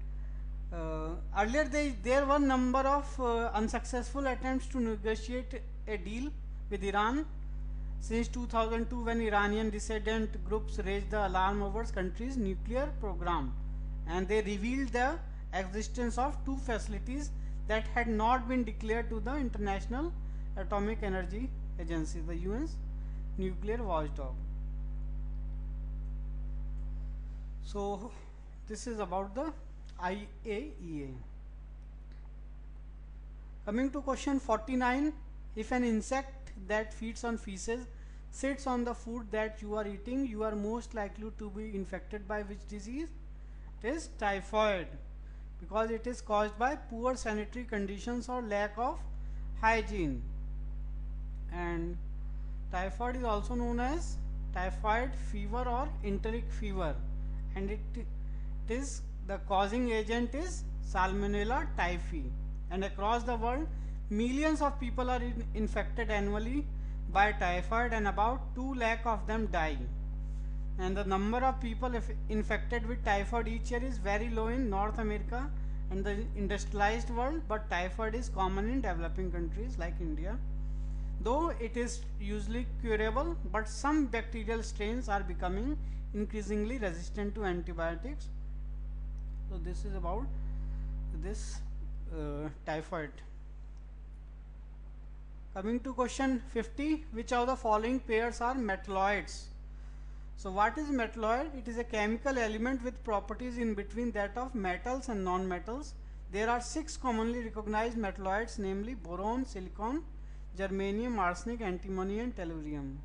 earlier there were number of unsuccessful attempts to negotiate a deal with Iran since 2002, when Iranian dissident groups raised the alarm over country's nuclear program, and they revealed the existence of two facilities that had not been declared to the International Atomic Energy Agency, the UN's nuclear watchdog. So this is about the IAEA. Coming to question 49, if an insect that feeds on feces sits on the food that you are eating, you are most likely to be infected by which disease? It is typhoid, because it is caused by poor sanitary conditions or lack of hygiene. And typhoid is also known as typhoid fever or enteric fever, and it is the causing agent is Salmonella typhi, and across the world millions of people are infected annually by typhoid, and about 2 lakh of them die. And the number of people infected with typhoid each year is very low in North America and the industrialized world, but typhoid is common in developing countries like India. Though it is usually curable, but some bacterial strains are becoming increasingly resistant to antibiotics. So this is about this typhoid. Coming to question 50, which of the following pairs are metalloids? So what is metalloid? It is a chemical element with properties in between that of metals and non-metals. There are 6 commonly recognized metalloids, namely boron, silicon, germanium, arsenic, antimony and tellurium.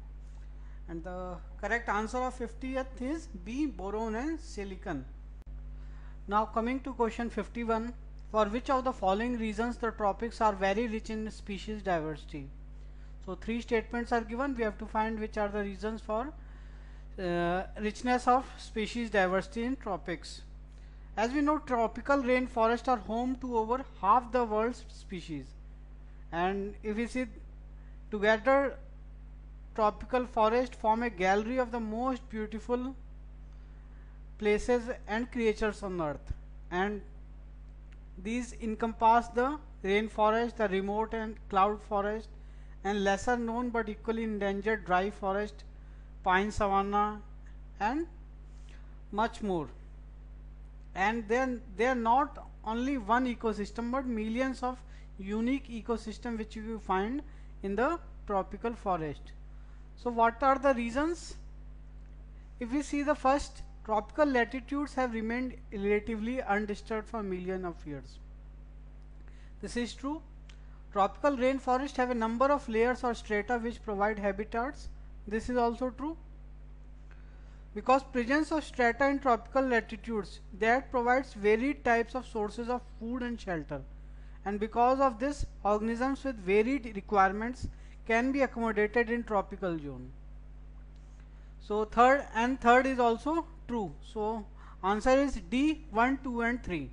And the correct answer of 50th is B, boron and silicon. Now coming to question 51, for which of the following reasons the tropics are very rich in species diversity? So 3 statements are given. We have to find which are the reasons for richness of species diversity in tropics. As we know, tropical rainforests are home to over half the world's species, and if we see together, tropical forests form a gallery of the most beautiful places and creatures on earth, and these encompass the rainforest, the remote and cloud forest, and lesser known but equally endangered dry forest, pine savanna and much more. And then they are not only one ecosystem but millions of unique ecosystem which you will find in the tropical forest. So what are the reasons? If we see the first, tropical latitudes have remained relatively undisturbed for millions of years. This is true. Tropical rainforests have a number of layers or strata which provide habitats. This is also true. Because presence of strata in tropical latitudes, that provides varied types of sources of food and shelter. And because of this, organisms with varied requirements can be accommodated in tropical zone. So third is also true. So answer is D, 1, 2 and 3.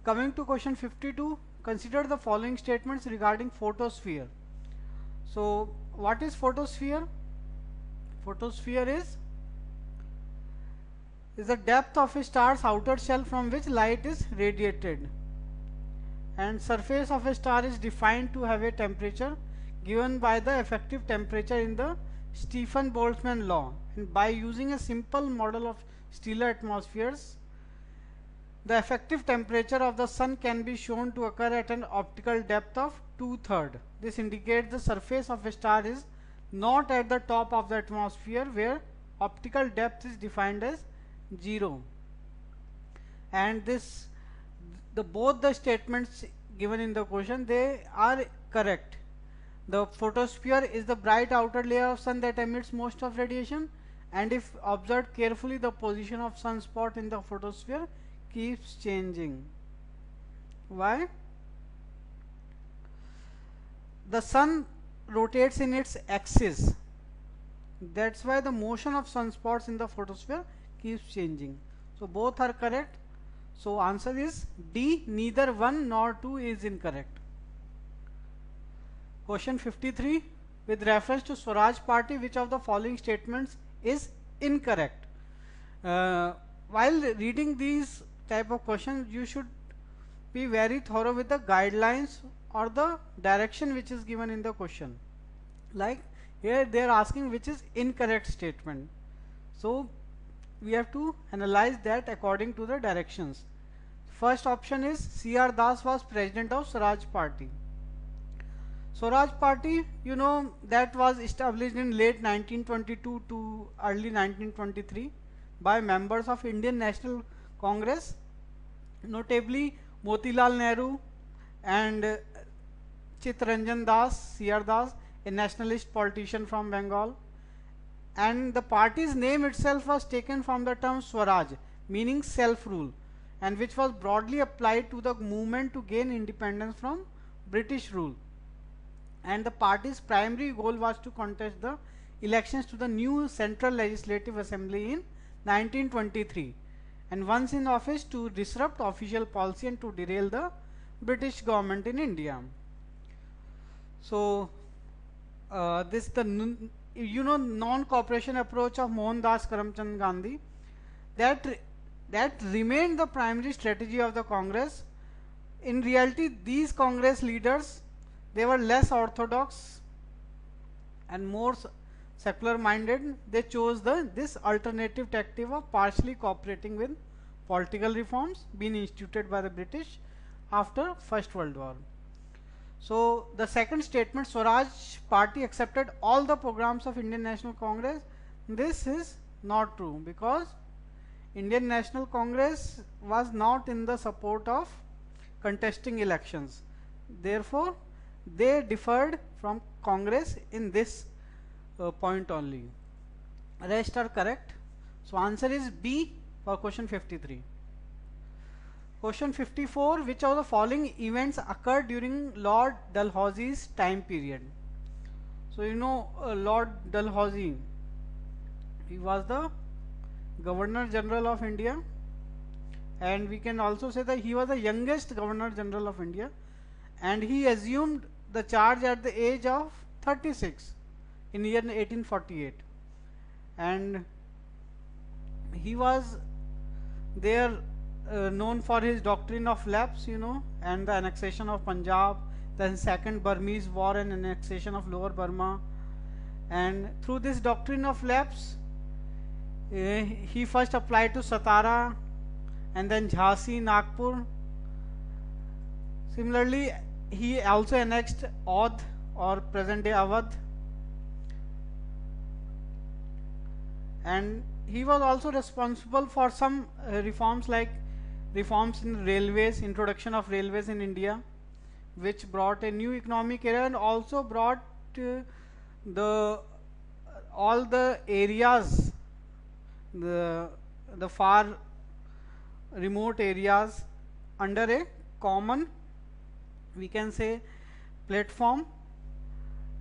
Coming to question 52, consider the following statements regarding photosphere. So what is photosphere? Photosphere is the depth of a star's outer shell from which light is radiated. and surface of a star is defined to have a temperature given by the effective temperature in the Stephen-Boltzmann law, and by using a simple model of stellar atmospheres, the effective temperature of the sun can be shown to occur at an optical depth of 2/3. This indicates the surface of a star is not at the top of the atmosphere, where optical depth is defined as 0. And both the statements given in the question, they are correct. The photosphere is the bright outer layer of sun that emits most of radiation, and if observed carefully, the position of sunspot in the photosphere keeps changing. Why? The sun rotates in its axis. That's why the motion of sunspots in the photosphere keeps changing. So both are correct. So answer is D. Neither 1 nor 2 is incorrect. Question 53. With reference to Swaraj Party, which of the following statements is incorrect? While reading these type of questions, you should be very thorough with the guidelines or the direction which is given in the question. Like here they are asking which is incorrect statement. So we have to analyze that according to the directions. First option is C.R. Das was president of Swaraj Party. Swaraj Party, you know, that was established in late 1922 to early 1923 by members of Indian National Congress, notably Motilal Nehru and Chittaranjan Das, C.R. Das, a nationalist politician from Bengal. And the party's name itself was taken from the term Swaraj, meaning self-rule, and which was broadly applied to the movement to gain independence from British rule. And the party's primary goal was to contest the elections to the new Central Legislative Assembly in 1923, and once in office to disrupt official policy and to derail the British government in India. So this non-cooperation approach of Mohandas Karamchand Gandhi, that remained the primary strategy of the Congress. In reality, these Congress leaders, they were less orthodox and more secular minded. They chose this alternative tactic of partially cooperating with political reforms being instituted by the British after First World War. So the second statement, Swaraj Party accepted all the programs of Indian National Congress, this is not true, because Indian National Congress was not in the support of contesting elections. Therefore, they differed from Congress in this point only. Rest are correct. So answer is B for question 53. Question 54. Which of the following events occurred during Lord Dalhousie's time period? So you know Lord Dalhousie, he was the Governor General of India, and we can also say that he was the youngest Governor General of India, and he assumed the charge at the age of 36 in year 1848, and he was there known for his doctrine of lapse, you know, and the annexation of Punjab, then second Burmese war and annexation of Lower Burma. And through this doctrine of lapse, he first applied to Satara and then Jhansi, Nagpur. Similarly, he also annexed Audh or present day Awadh, and he was also responsible for some reforms like reforms in railways, introduction of railways in India, which brought a new economic era and also brought all the areas, the far remote areas under a common, we can say, platform.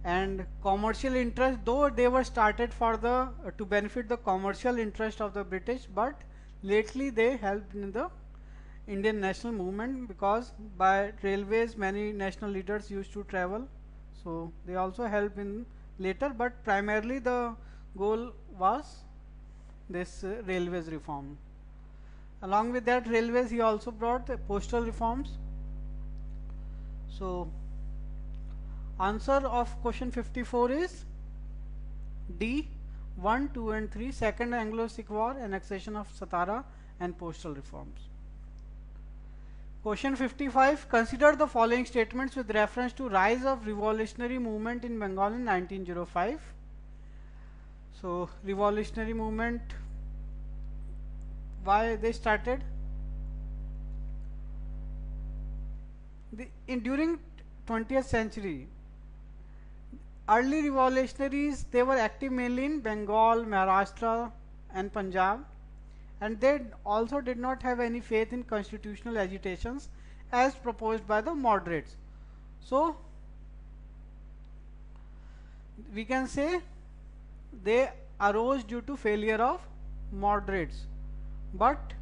And commercial interest, though they were started for to benefit the commercial interest of the British, but lately they helped in the Indian national movement, because by railways many national leaders used to travel, so they also helped in later, but primarily the goal was this railways reform. Along with that railways, he also brought postal reforms. So answer of question 54 is D, 1, 2 and 3, Second Anglo-Sikh War, annexation of Satara and postal reforms. Question 55, consider the following statements with reference to rise of revolutionary movement in Bengal in 1905. So revolutionary movement, why they started? During 20th century, early revolutionaries, they were active mainly in Bengal, Maharashtra and Punjab, and they also did not have any faith in constitutional agitations as proposed by the moderates. So we can say they arose due to failure of moderates. But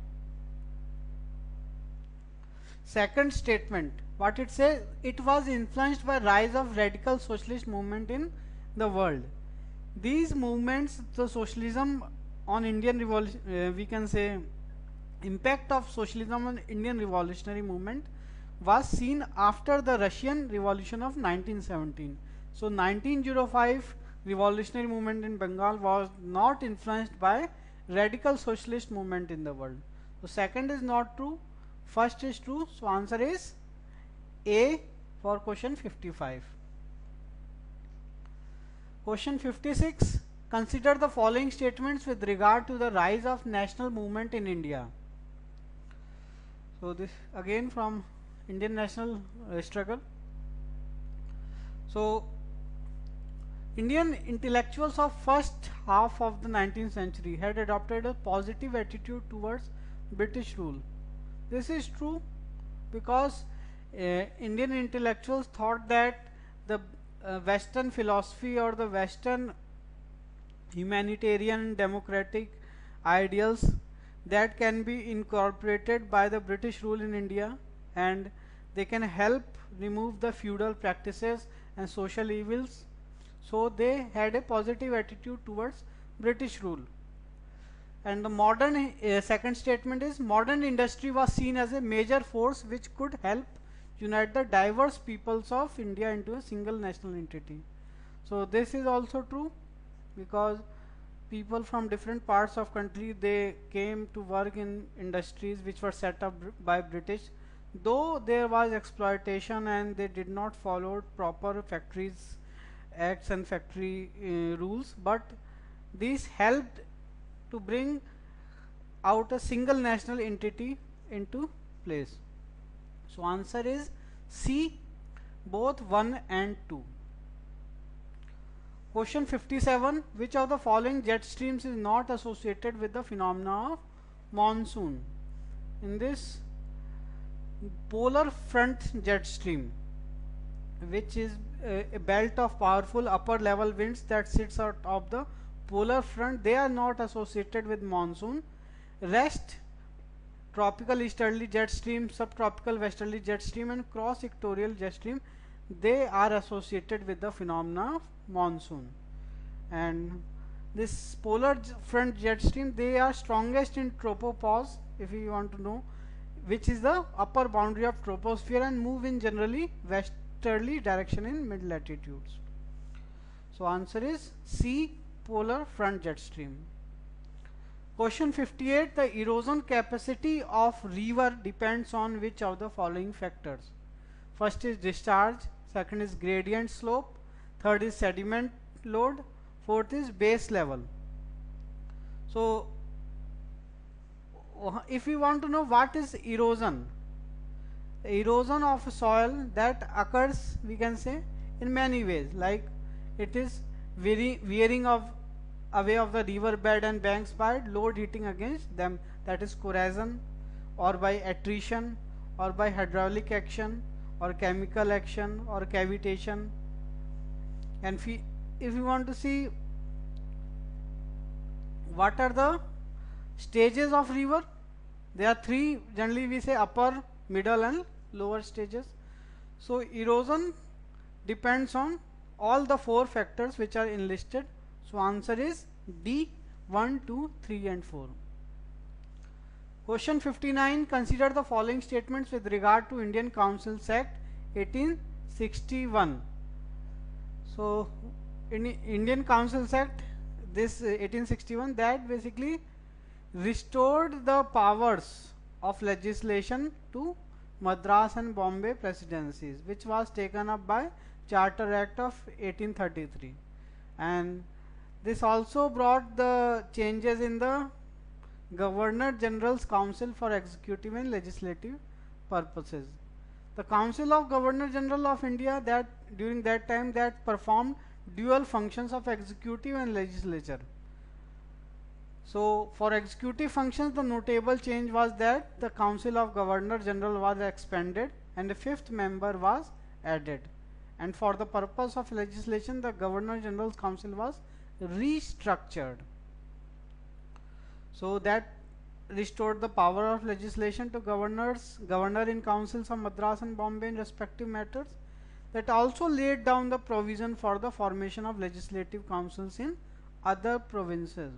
second statement, what it says, it was influenced by rise of radical socialist movement in the world. These movements, the socialism on Indian revolution, we can say impact of socialism on Indian revolutionary movement was seen after the Russian Revolution of 1917. So 1905 revolutionary movement in Bengal was not influenced by radical socialist movement in the world. So second is not true, first is true. So answer is A for question 55. Question 56. Consider the following statements with regard to the rise of national movement in India. So this again from Indian national struggle. So Indian intellectuals of first half of the 19th century had adopted a positive attitude towards British rule. This is true because Indian intellectuals thought that the Western philosophy or the Western humanitarian democratic ideals that can be incorporated by the British rule in India, and they can help remove the feudal practices and social evils. So they had a positive attitude towards British rule. And the modern second statement is modern industry was seen as a major force which could help unite the diverse peoples of India into a single national entity. So this is also true because people from different parts of country, they came to work in industries which were set up by British. Though there was exploitation and they did not follow proper factories acts and factory rules, but these helped to bring out a single national entity into place. So answer is C, both 1 and 2. Question 57. Which of the following jet streams is not associated with the phenomena of monsoon? In this, polar front jet stream, which is a belt of powerful upper level winds that sits out of the polar front, they are not associated with monsoon. Rest, tropical easterly jet stream, subtropical westerly jet stream and cross equatorial jet stream, they are associated with the phenomena of monsoon. And this polar front jet stream, they are strongest in tropopause, if you want to know, which is the upper boundary of troposphere, and move in generally westerly direction in mid latitudes. So answer is C, polar front jet stream. Question 58. The erosion capacity of river depends on which of the following factors? First is discharge, second is gradient slope, third is sediment load, fourth is base level. So if we want to know what is erosion, erosion of soil that occurs, we can say, in many ways, like it is wearing of away of the river bed and banks by load hitting against them, that is corrosion, or by attrition, or by hydraulic action, or chemical action, or cavitation. And if you want to see what are the stages of river, there are three, generally we say upper, middle and lower stages. So erosion depends on all the four factors which are enlisted. So answer is D, 1, 2, 3 and 4. Question 59. Consider the following statements with regard to Indian Councils Act 1861. So in Indian Councils Act, this 1861, that basically restored the powers of legislation to Madras and Bombay presidencies, which was taken up by Charter Act of 1833. And this also brought the changes in the Governor General's Council for executive and legislative purposes. The Council of Governor General of India, that during that time, that performed dual functions of executive and legislature. So for executive functions, the notable change was that the Council of Governor General was expanded and a fifth member was added. And for the purpose of legislation, the Governor General's Council was restructured. So that restored the power of legislation to governor in councils of Madras and Bombay in respective matters. That also laid down the provision for the formation of legislative councils in other provinces.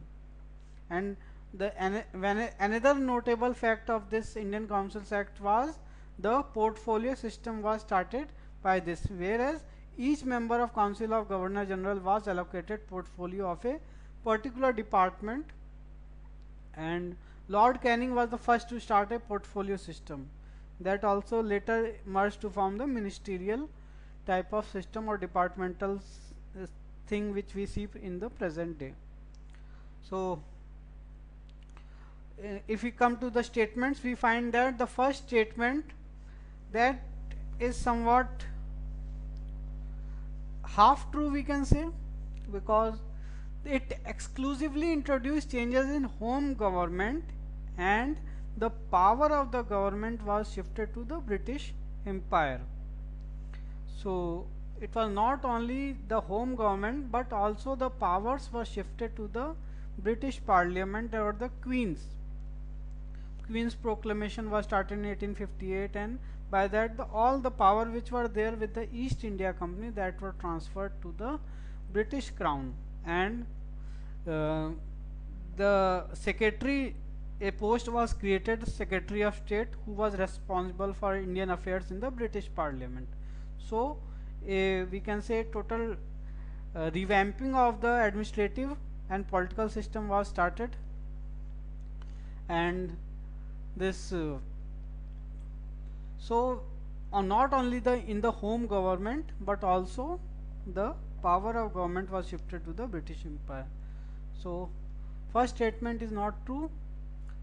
And another notable fact of this Indian Councils Act was the portfolio system was started by this, whereas each member of Council of Governor General was allocated portfolio of a particular department, and Lord Canning was the first to start a portfolio system that also later merged to form the ministerial type of system or departmental thing which we see in the present day. So if we come to the statements, we find that the first statement, that is somewhat half true, we can say, because it exclusively introduced changes in home government and the power of the government was shifted to the British Empire. So it was not only the home government but also the powers were shifted to the British Parliament or the Queen's proclamation was started in 1858, and by that all the power which were there with the East India Company, that were transferred to the British Crown. And the secretary, a post was created, Secretary of State, who was responsible for Indian affairs in the British Parliament. So we can say total revamping of the administrative and political system was started. And this not only in the home government but also the power of government was shifted to the British Empire. So first statement is not true.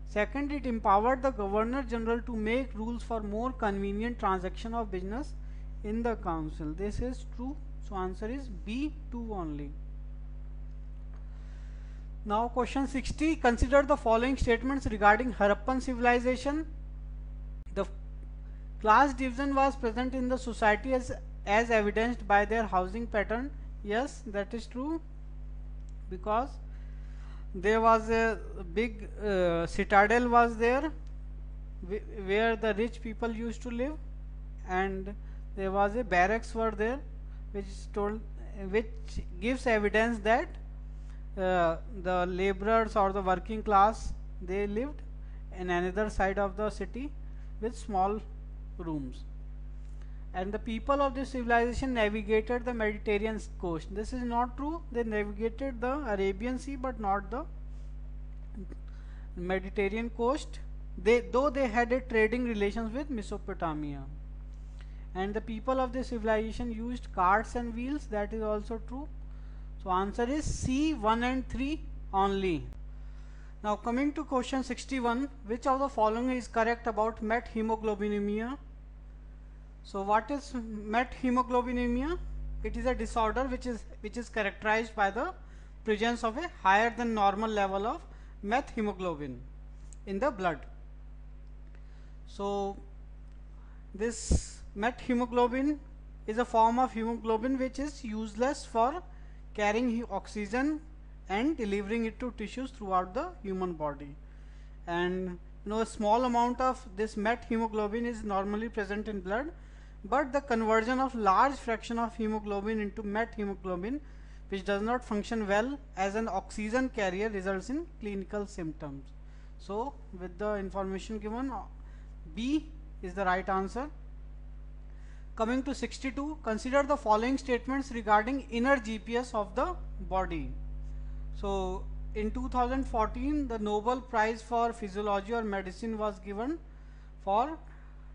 Second, it empowered the Governor General to make rules for more convenient transaction of business in the council. This is true. So answer is B2 only. Now question 60, consider the following statements regarding Harappan civilization. The class division was present in the society as evidenced by their housing pattern. Yes, that is true, because there was a big citadel was there where the rich people used to live, and there was a barracks were there which gives evidence that the laborers or the working class, they lived in another side of the city with small rooms. And the people of this civilization navigated the Mediterranean coast. This is not true. They navigated the Arabian Sea but not the Mediterranean coast, though they had a trading relations with Mesopotamia. And the people of this civilization used carts and wheels. That is also true. So answer is C, 1 and 3 only. Now coming to question 61, which of the following is correct about methemoglobinemia? So what is methemoglobinemia? It is a disorder which is characterized by the presence of a higher than normal level of methemoglobin in the blood. So this methemoglobin is a form of hemoglobin which is useless for carrying oxygen and delivering it to tissues throughout the human body. And a small amount of this methemoglobin is normally present in blood, but the conversion of large fraction of hemoglobin into methemoglobin, which does not function well as an oxygen carrier, results in clinical symptoms. So with the information given, B is the right answer. Coming to 62, consider the following statements regarding inner GPS of the body. So in 2014, the Nobel Prize for Physiology or Medicine was given for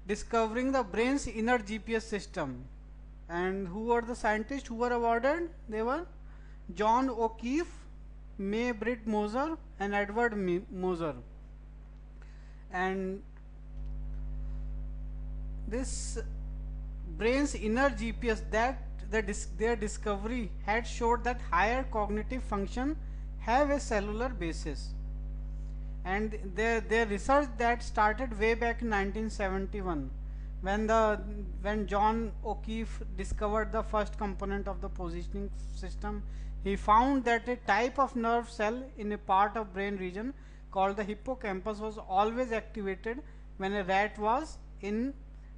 discovering the brain's inner GPS system. And who were the scientists who were awarded? They were John O'Keefe, May Britt Moser, and Edward Moser. And this brain's inner GPS, that their discovery had showed that higher cognitive function have a cellular basis. And their research that started way back in 1971 when John O'Keefe discovered the first component of the positioning system. He found that a type of nerve cell in a part of brain region called the hippocampus was always activated when a rat was in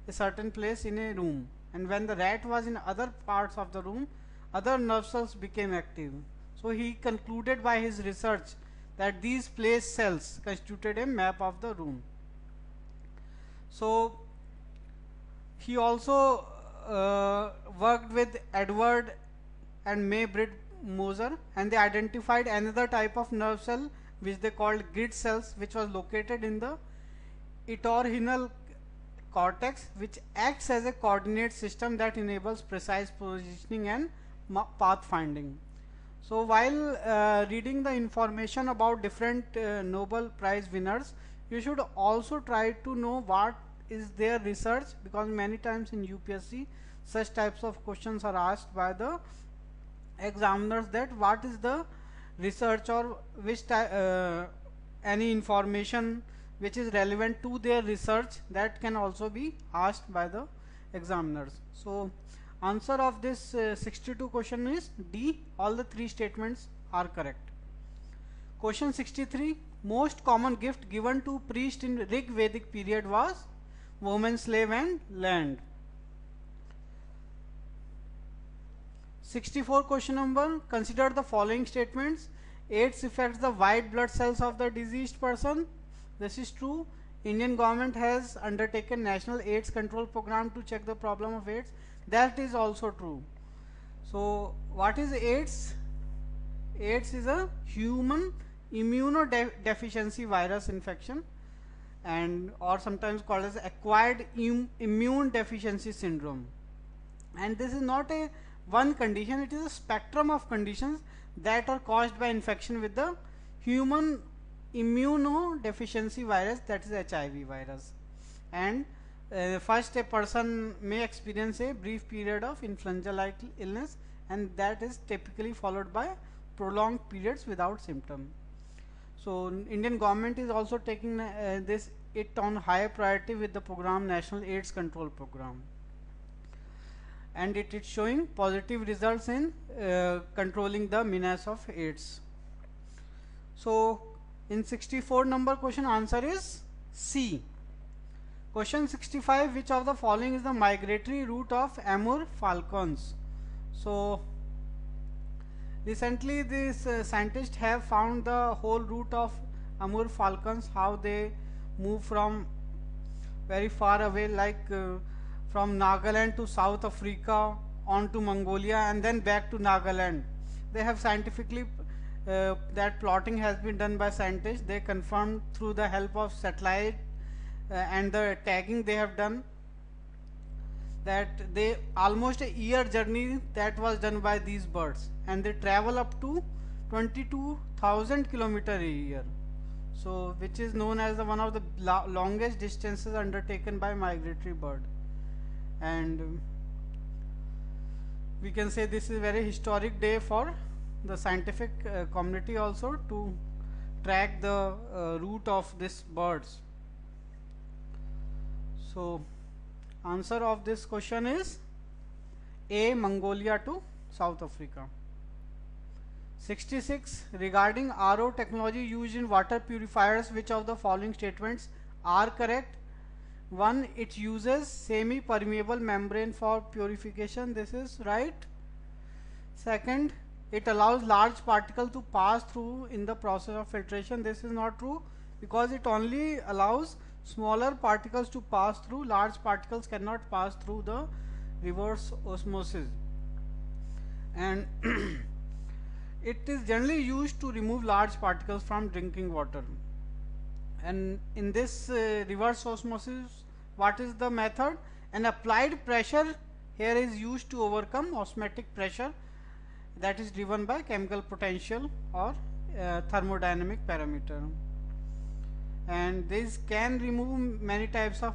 a certain place in a room, and when the rat was in other parts of the room, other nerve cells became active. So he concluded by his research that these place cells constituted a map of the room. So he also worked with Edward and May Britt Moser, and they identified another type of nerve cell which they called grid cells, which was located in the entorhinal cortex, which acts as a coordinate system that enables precise positioning and path finding. So while reading the information about different Nobel Prize winners, you should also try to know what is their research, because many times in UPSC such types of questions are asked by the examiners, that what is the research or which any information which is relevant to their research, that can also be asked by the examiners. So answer of this 62 question is D. All the three statements are correct. Question 63. Most common gift given to priest in Rig Vedic period was woman, slave and land. 64 question number. Consider the following statements. AIDS affects the white blood cells of the diseased person. This is true. Indian government has undertaken National AIDS Control Program to check the problem of AIDS. That is also true. So what is AIDS? AIDS is a human immunodeficiency virus infection, and or sometimes called as acquired immune deficiency syndrome. And this is not a one condition, it is a spectrum of conditions that are caused by infection with the human immunodeficiency virus, that is HIV virus. And first a person may experience a brief period of influenza-like illness, and that is typically followed by prolonged periods without symptom. So Indian government is also taking it on high priority with the program National AIDS Control Program, and it is showing positive results in controlling the menace of AIDS. So in 64 number question, answer is C. Question 65. Which of the following is the migratory route of Amur falcons? So recently these scientists have found the whole route of Amur falcons, how they move from very far away, like from Nagaland to South Africa, on to Mongolia, and then back to Nagaland. They have scientifically that plotting has been done by scientists. They confirmed through the help of satellite and the tagging they have done, that they almost a year journey that was done by these birds, and they travel up to 22,000 kilometers a year. So which is known as one of the longest distances undertaken by migratory bird. And we can say this is a very historic day for the scientific community also, to track the route of these birds. So answer of this question is A, Mongolia to South Africa. 66. Regarding RO technology used in water purifiers, which of the following statements are correct? 1. It uses semi-permeable membrane for purification. This is right. Second, it allows large particles to pass through in the process of filtration. This is not true, because it only allows smaller particles to pass through. Large particles cannot pass through the reverse osmosis, and it is generally used to remove large particles from drinking water. And in this reverse osmosis, what is the method? An applied pressure here is used to overcome osmotic pressure that is driven by chemical potential or thermodynamic parameter. And this can remove many types of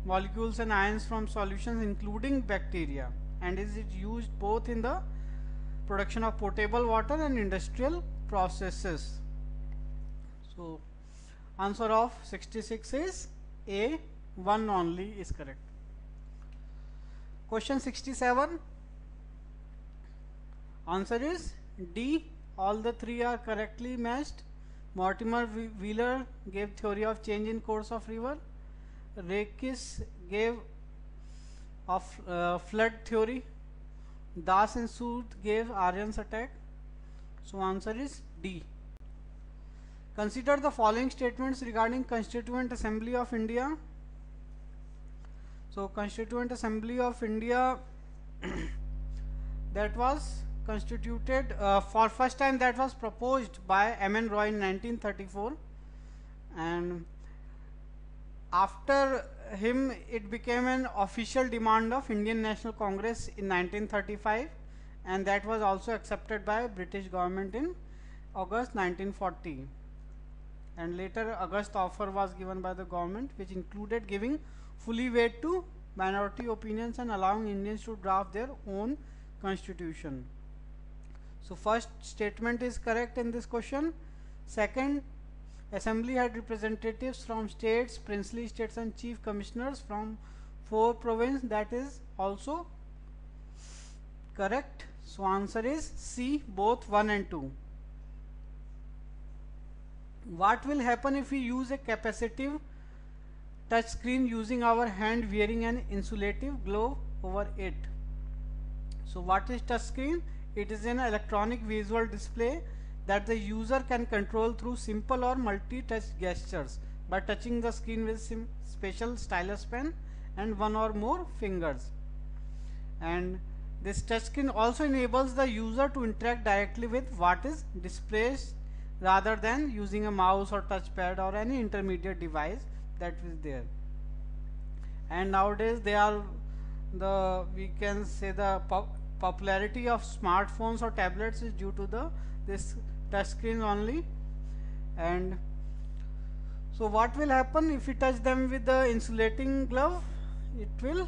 molecules and ions from solutions including bacteria, and is it used both in the production of potable water and industrial processes. So answer of 66 is A, 1 only is correct. Question 67, answer is D, all the three are correctly matched. Mortimer Wheeler gave theory of change in course of river. Rakis gave of flood theory. Das and Sood gave Aryan's attack. So answer is D. Consider the following statements regarding Constituent Assembly of India. So Constituent Assembly of India that was constituted for first time, that was proposed by M.N. Roy in 1934, and after him it became an official demand of Indian National Congress in 1935, and that was also accepted by British government in August 1940, and later August offer was given by the government, which included giving fully weight to minority opinions and allowing Indians to draft their own constitution. So first statement is correct in this question. Second, assembly had representatives from states, princely states, and chief commissioners from 4 provinces, that is also correct. So answer is C, both 1 and 2. What will happen if we use a capacitive touch screen using our hand wearing an insulative glove over it? So what is touch screen? It is an electronic visual display that the user can control through simple or multi-touch gestures by touching the screen with special stylus pen and 1 or more fingers. And this touch screen also enables the user to interact directly with what is displayed rather than using a mouse or touchpad or any intermediate device that is there. And nowadays they are the, we can say, the popularity of smartphones or tablets is due to this touch screen only. And so what will happen if we touch them with the insulating glove? It will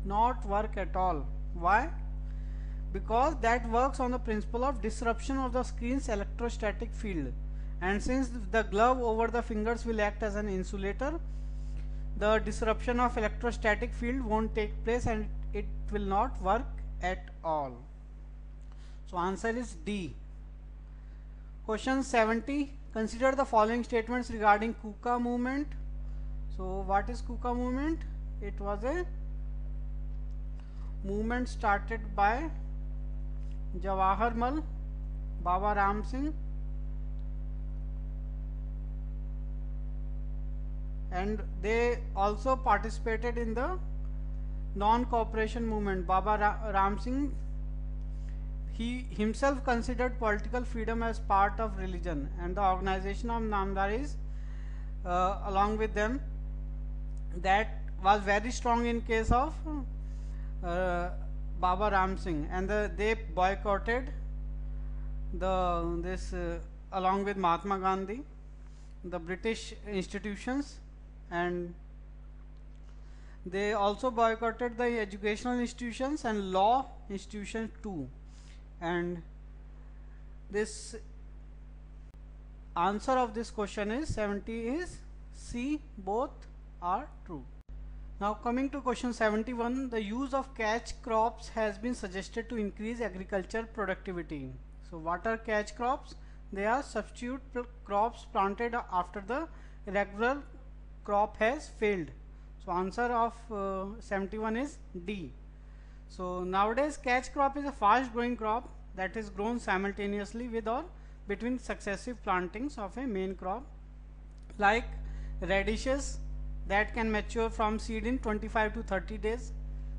not work at all. Why? Because that works on the principle of disruption of the screen's electrostatic field, and since the glove over the fingers will act as an insulator, the disruption of electrostatic field won't take place and it will not work at all. So answer is D. Question 70. Consider the following statements regarding Kuka movement. So what is Kuka movement? It was a movement started by Jawaharlal, Baba Ram Singh, and they also participated in the non-cooperation movement. Baba Ram Singh, he himself considered political freedom as part of religion, and the organization of Namdaris along with them, that was very strong in case of Baba Ram Singh, and they boycotted along with Mahatma Gandhi, the British institutions, and they also boycotted the educational institutions and law institutions too. And this answer of this question is 70 is C, both are true. Now coming to question 71, the use of catch crops has been suggested to increase agriculture productivity. So what are catch crops? They are substitute crops planted after the regular crop has failed. So answer of 71 is D. So nowadays catch crop is a fast growing crop that is grown simultaneously with or between successive plantings of a main crop, like radishes that can mature from seed in 25 to 30 days,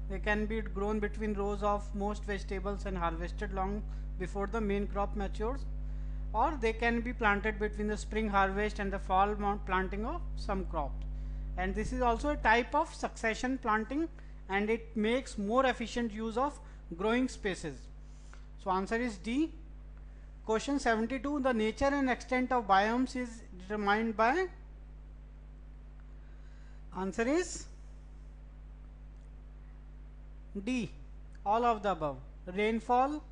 They can be grown between rows of most vegetables and harvested long before the main crop matures, or they can be planted between the spring harvest and the fall planting of some crops. And this is also a type of succession planting, and it makes more efficient use of growing spaces. So answer is D. Question 72. The nature and extent of biomes is determined by, answer is D, all of the above. Rainfall,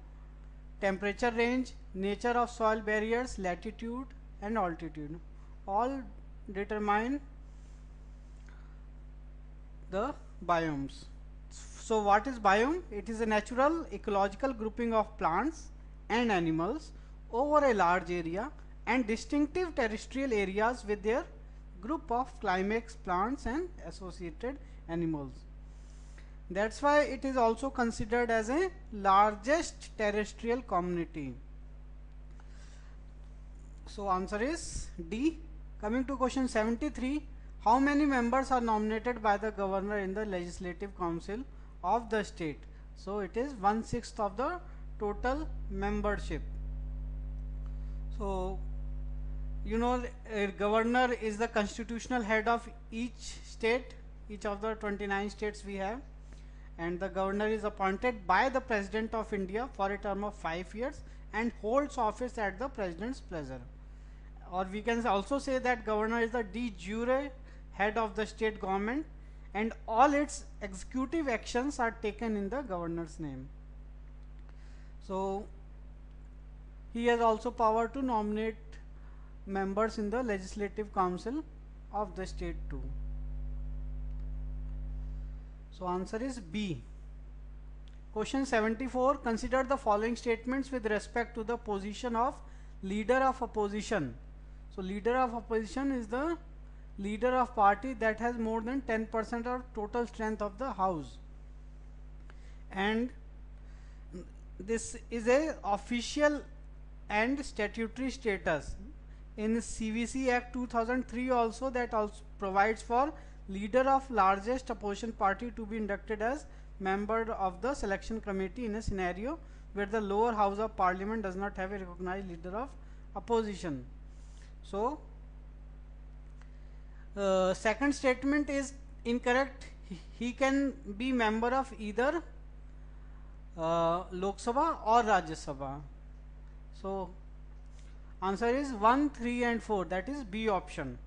temperature range, nature of soil barriers, latitude and altitude, all determine the biomes. So what is biome? It is a natural ecological grouping of plants and animals over a large area and distinctive terrestrial areas with their group of climax plants and associated animals. That's why it is also considered as a largest terrestrial community. So answer is D. Coming to question 73. How many members are nominated by the governor in the legislative council of the state? So it is 1/6 of the total membership. So you know, a governor is the constitutional head of each state, each of the 29 states we have, and the governor is appointed by the President of India for a term of 5 years and holds office at the President's pleasure. Or we can also say that governor is the de jure head of the state government, and all its executive actions are taken in the governor's name. So he has also power to nominate members in the legislative council of the state too. So answer is B. Question 74. Consider the following statements with respect to the position of leader of opposition. So leader of opposition is the leader of party that has more than 10% of total strength of the house, and this is a official and statutory status in CVC Act 2003 also, that also provides for leader of largest opposition party to be inducted as member of the selection committee in a scenario where the lower house of parliament does not have a recognized leader of opposition. So second statement is incorrect. He can be member of either Lok Sabha or Rajya Sabha. So answer is 1, 3 and 4, that is B option.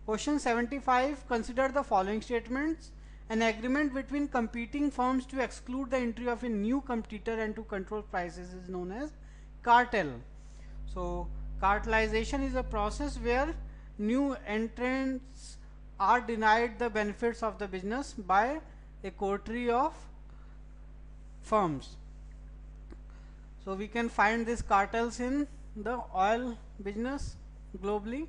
Question 75. Consider the following statements. An agreement between competing firms to exclude the entry of a new competitor and to control prices is known as cartel. So cartelization is a process where new entrants are denied the benefits of the business by a coterie of firms. So we can find these cartels in the oil business globally,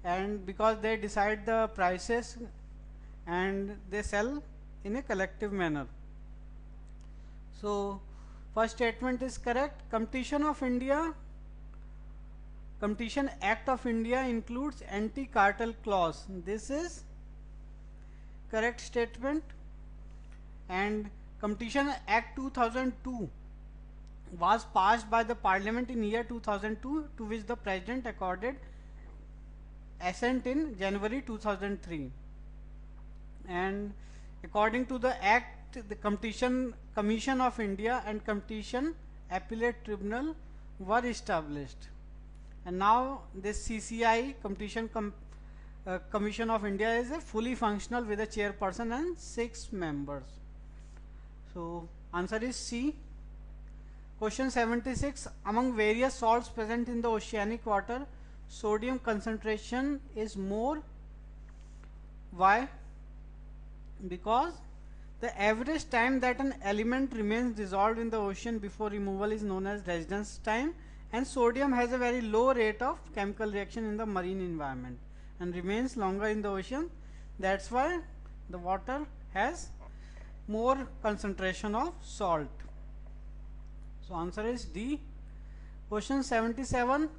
and because they decide the prices and they sell in a collective manner. So first statement is correct. Competition Act of India includes anti-cartel clause. This is correct statement. And Competition Act 2002 was passed by the Parliament in year 2002, to which the President accorded assent in January 2003. And according to the Act, the Competition Commission of India and Competition Appellate Tribunal were established. And now this CCI, Competition Commission of India, is a fully functional with a chairperson and 6 members. So answer is C. Question 76. Among various salts present in the oceanic water, sodium concentration is more. Why? Because the average time that an element remains dissolved in the ocean before removal is known as residence time, and sodium has a very low rate of chemical reaction in the marine environment and remains longer in the ocean. That's why the water has more concentration of salt. So answer is D. Question 77.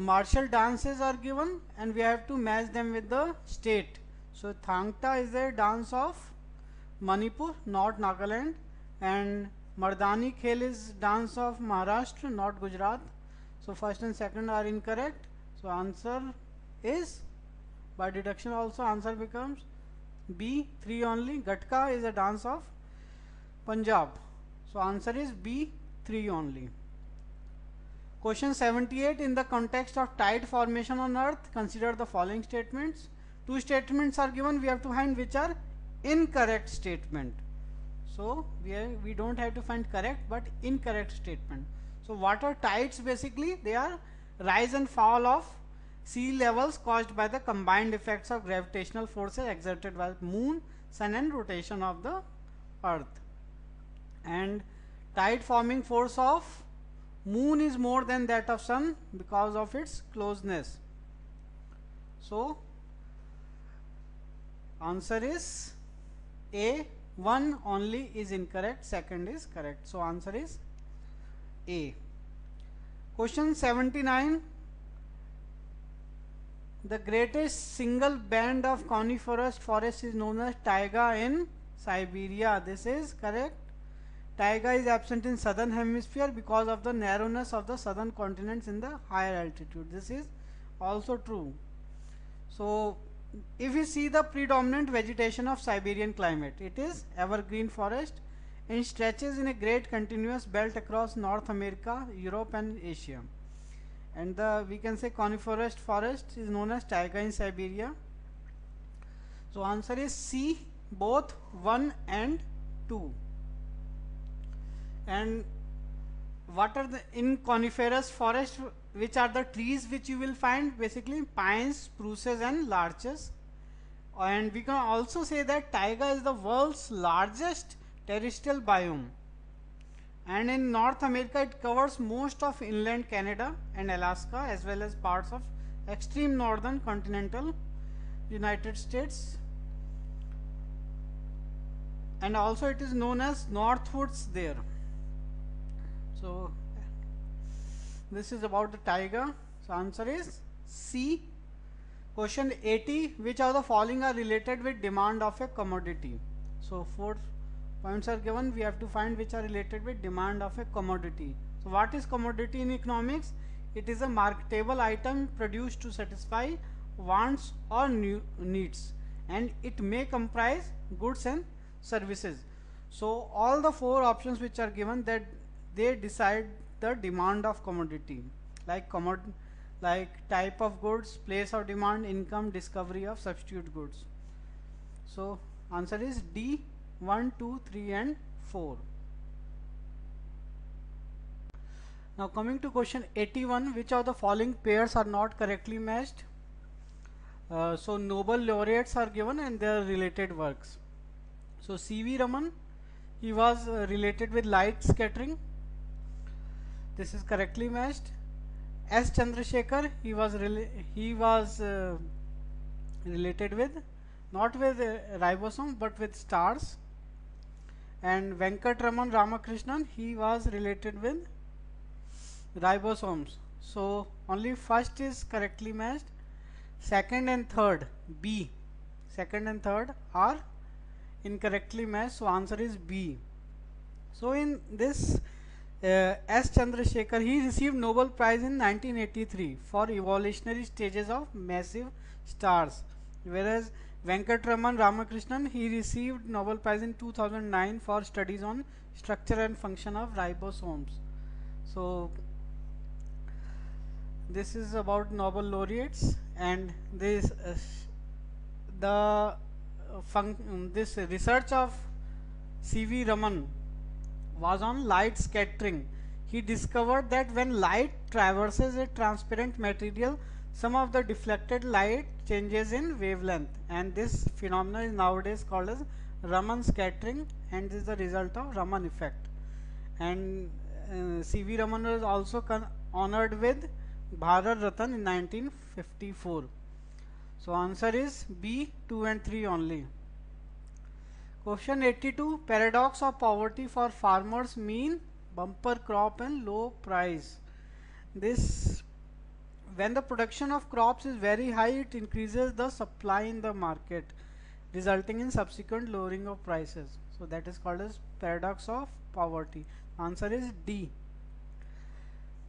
Martial dances are given and we have to match them with the state. So Thangta is a dance of Manipur, not Nagaland, and Mardani Khel is dance of Maharashtra, not Gujarat. So first and second are incorrect. So answer is, by deduction also, answer becomes B, 3 only. Gatka is a dance of Punjab. So answer is B, 3 only. Question 78. In the context of tide formation on earth, consider the following statements. Two statements are given. We have to find which are incorrect statement. So we don't have to find correct but incorrect statement. So what are tides? Basically they are rise and fall of sea levels caused by the combined effects of gravitational forces exerted by moon, sun and rotation of the earth. And tide forming force of moon is more than that of sun because of its closeness. So answer is A. 1 only is incorrect, second is correct. So answer is A. Question 79. The greatest single band of coniferous forest is known as taiga in Siberia. This is correct. Taiga is absent in southern hemisphere because of the narrowness of the southern continents in the higher altitude. This is also true. So if we see the predominant vegetation of Siberian climate, it is evergreen forest and stretches in a great continuous belt across North America, Europe and Asia. And the, we can say, coniferous forest is known as taiga in Siberia. So answer is C, both 1 and 2. And what are the in coniferous forest, which are the trees which you will find? Basically pines, spruces and larches. And we can also say that taiga is the world's largest terrestrial biome, and in North America it covers most of inland Canada and Alaska as well as parts of extreme northern continental United States, and also it is known as Northwoods there. So this is about the taiga. So answer is C. Question 80. Which of the following are related with demand of a commodity? So 4 points are given. We have to find which are related with demand of a commodity. So what is commodity in economics? It is a marketable item produced to satisfy wants or needs, and it may comprise goods and services. So all the 4 options which are given, that they decide the demand of commodity, like type of goods, place of demand, income, discovery of substitute goods. So answer is D, 1, 2, 3 and 4. Now coming to question 81, which of the following pairs are not correctly matched? So Nobel laureates are given and their related works. So C.V. Raman, he was related with light scattering. This is correctly matched. S. Chandrasekhar, he was related with, not with ribosome but with stars. And Venkatraman Ramakrishnan, he was related with ribosomes. So only first is correctly matched. Second and third, B, second and third are incorrectly matched. So answer is B. So in this S. Chandrasekhar, he received Nobel Prize in 1983 for evolutionary stages of massive stars, whereas Venkatraman Ramakrishnan, he received Nobel Prize in 2009 for studies on structure and function of ribosomes. So this is about Nobel laureates, and this this research of C.V. Raman was on light scattering. He discovered that when light traverses a transparent material, some of the deflected light changes in wavelength, and this phenomenon is nowadays called as Raman scattering, and this is the result of Raman effect. And C.V. Raman was also honored with Bharat Ratan in 1954. So answer is B, 2 and 3 only. Question 82. Paradox of poverty for farmers mean bumper crop and low price. This when the production of crops is very high, it increases the supply in the market, resulting in subsequent lowering of prices. So that is called as paradox of poverty. Answer is D.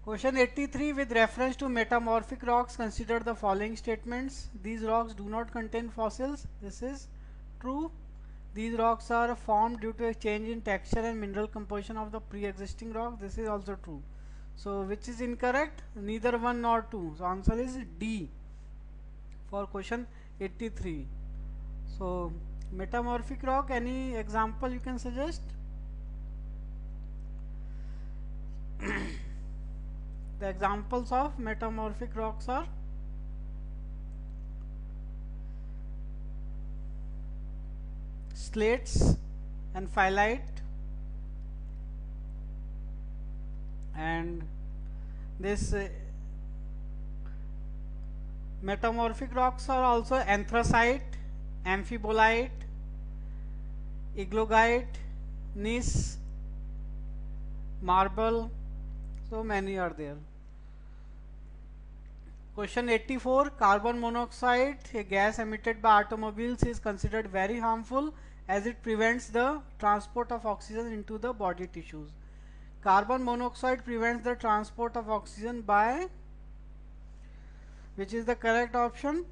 Question 83, with reference to metamorphic rocks, consider the following statements. These rocks do not contain fossils. This is true. These rocks are formed due to a change in texture and mineral composition of the pre-existing rock. This is also true. So which is incorrect? Neither 1 nor 2. So answer is D for question 83. So metamorphic rock, any example you can suggest? The examples of metamorphic rocks are slates and phyllite, and this metamorphic rocks are also anthracite, amphibolite, iglogite, gneiss, marble. So many are there. Question 84, carbon monoxide, a gas emitted by automobiles, is considered very harmful as it prevents the transport of oxygen into the body tissues. Carbon monoxide prevents the transport of oxygen by, which is the correct option?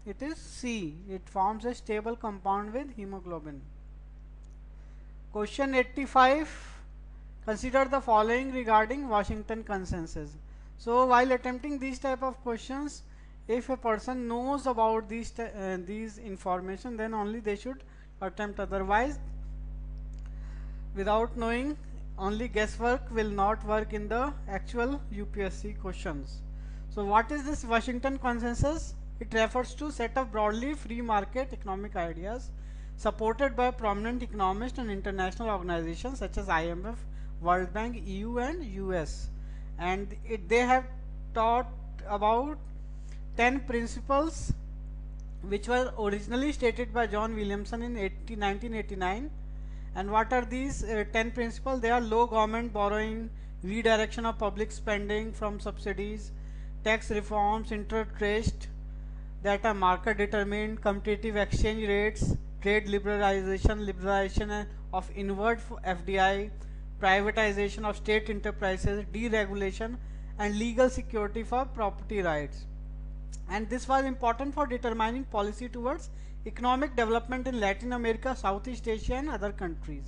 It is C. It forms a stable compound with hemoglobin. Question 85, consider the following regarding Washington Consensus. So while attempting these type of questions, if a person knows about these information, then only they should attempt. Otherwise, without knowing, only guesswork will not work in the actual UPSC questions. So what is this Washington Consensus? It refers to set of broadly free market economic ideas supported by prominent economists and international organizations such as IMF, World Bank, EU and US. And they have taught about 10 principles which were originally stated by John Williamson in 1989. And what are these 10 principles? They are low government borrowing, redirection of public spending from subsidies, tax reforms, interest that are market determined, competitive exchange rates, trade liberalization of inward FDI, privatization of state enterprises, deregulation and legal security for property rights. And this was important for determining policy towards economic development in Latin America, Southeast Asia and other countries.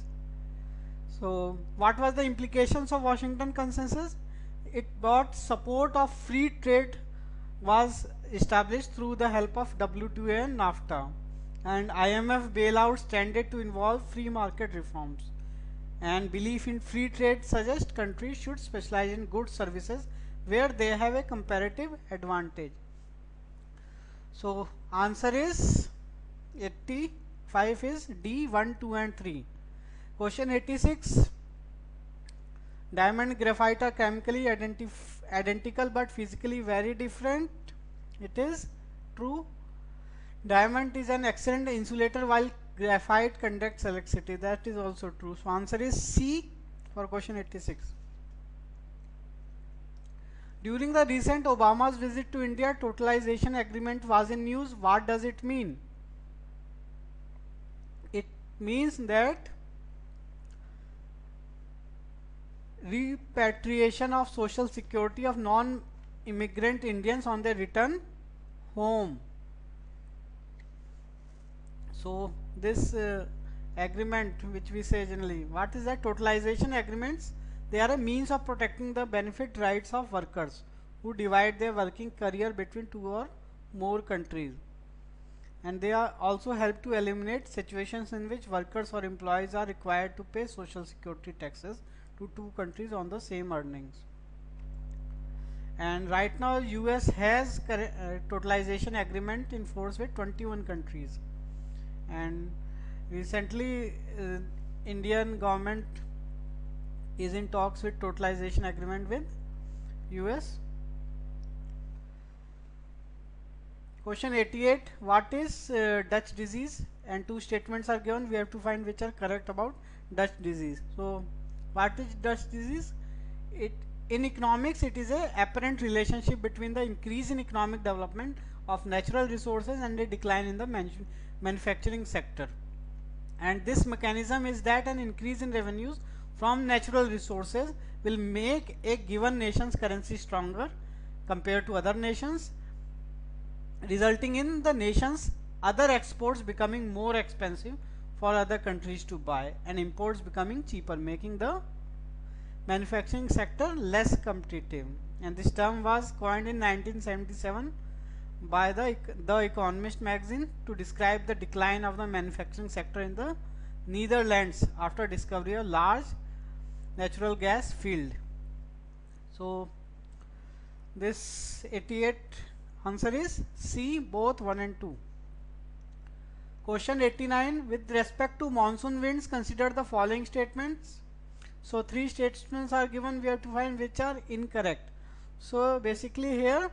So what was the implications of Washington Consensus? It brought support of free trade was established through the help of WTO and NAFTA, and IMF bailouts tended to involve free market reforms, and belief in free trade suggests countries should specialize in goods services where they have a comparative advantage. So answer is 85 is D, 1, 2 and 3. Question 86, diamond and graphite are chemically identical but physically very different. It is true. Diamond is an excellent insulator while graphite conducts electricity. That is also true. So answer is C for question 86. During the recent Obama's visit to India, totalization agreement was in news. What does it mean? It means that repatriation of social security of non-immigrant Indians on their return home. So this agreement which we say generally, what is that? Totalization agreements, they are a means of protecting the benefit rights of workers who divide their working career between two or more countries, and they are also help to eliminate situations in which workers or employees are required to pay social security taxes to two countries on the same earnings. And right now US has totalization agreement in force with 21 countries, and recently Indian government is in talks with totalization agreement with US. Question 88, what is Dutch disease? And two statements are given, we have to find which are correct about Dutch disease. So what is Dutch disease? It in economics, it is a apparent relationship between the increase in economic development of natural resources and a decline in the manufacturing sector. And this mechanism is that an increase in revenues from natural resources will make a given nation's currency stronger compared to other nations, resulting in the nation's other exports becoming more expensive for other countries to buy and imports becoming cheaper, making the manufacturing sector less competitive. And this term was coined in 1977 by the Economist magazine to describe the decline of the manufacturing sector in the Netherlands after discovery of large natural gas field. So this 88 answer is C, both 1 and 2. Question 89, with respect to monsoon winds, consider the following statements. So 3 statements are given, we have to find which are incorrect. So basically here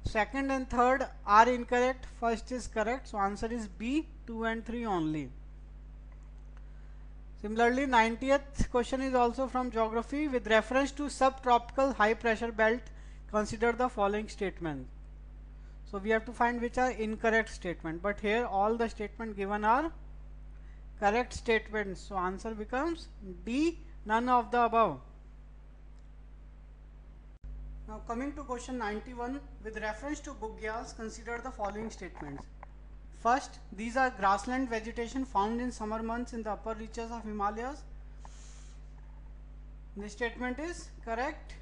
second and third are incorrect, first is correct, so answer is B, 2 and 3 only. Similarly, 90th question is also from geography. With reference to subtropical high pressure belt, consider the following statement. So we have to find which are incorrect statement, but here all the statement given are correct statements, so answer becomes D, none of the above. Now coming to question 91, with reference to boogyals, consider the following statements. First, these are grassland vegetation found in summer months in the upper reaches of Himalayas. This statement is correct.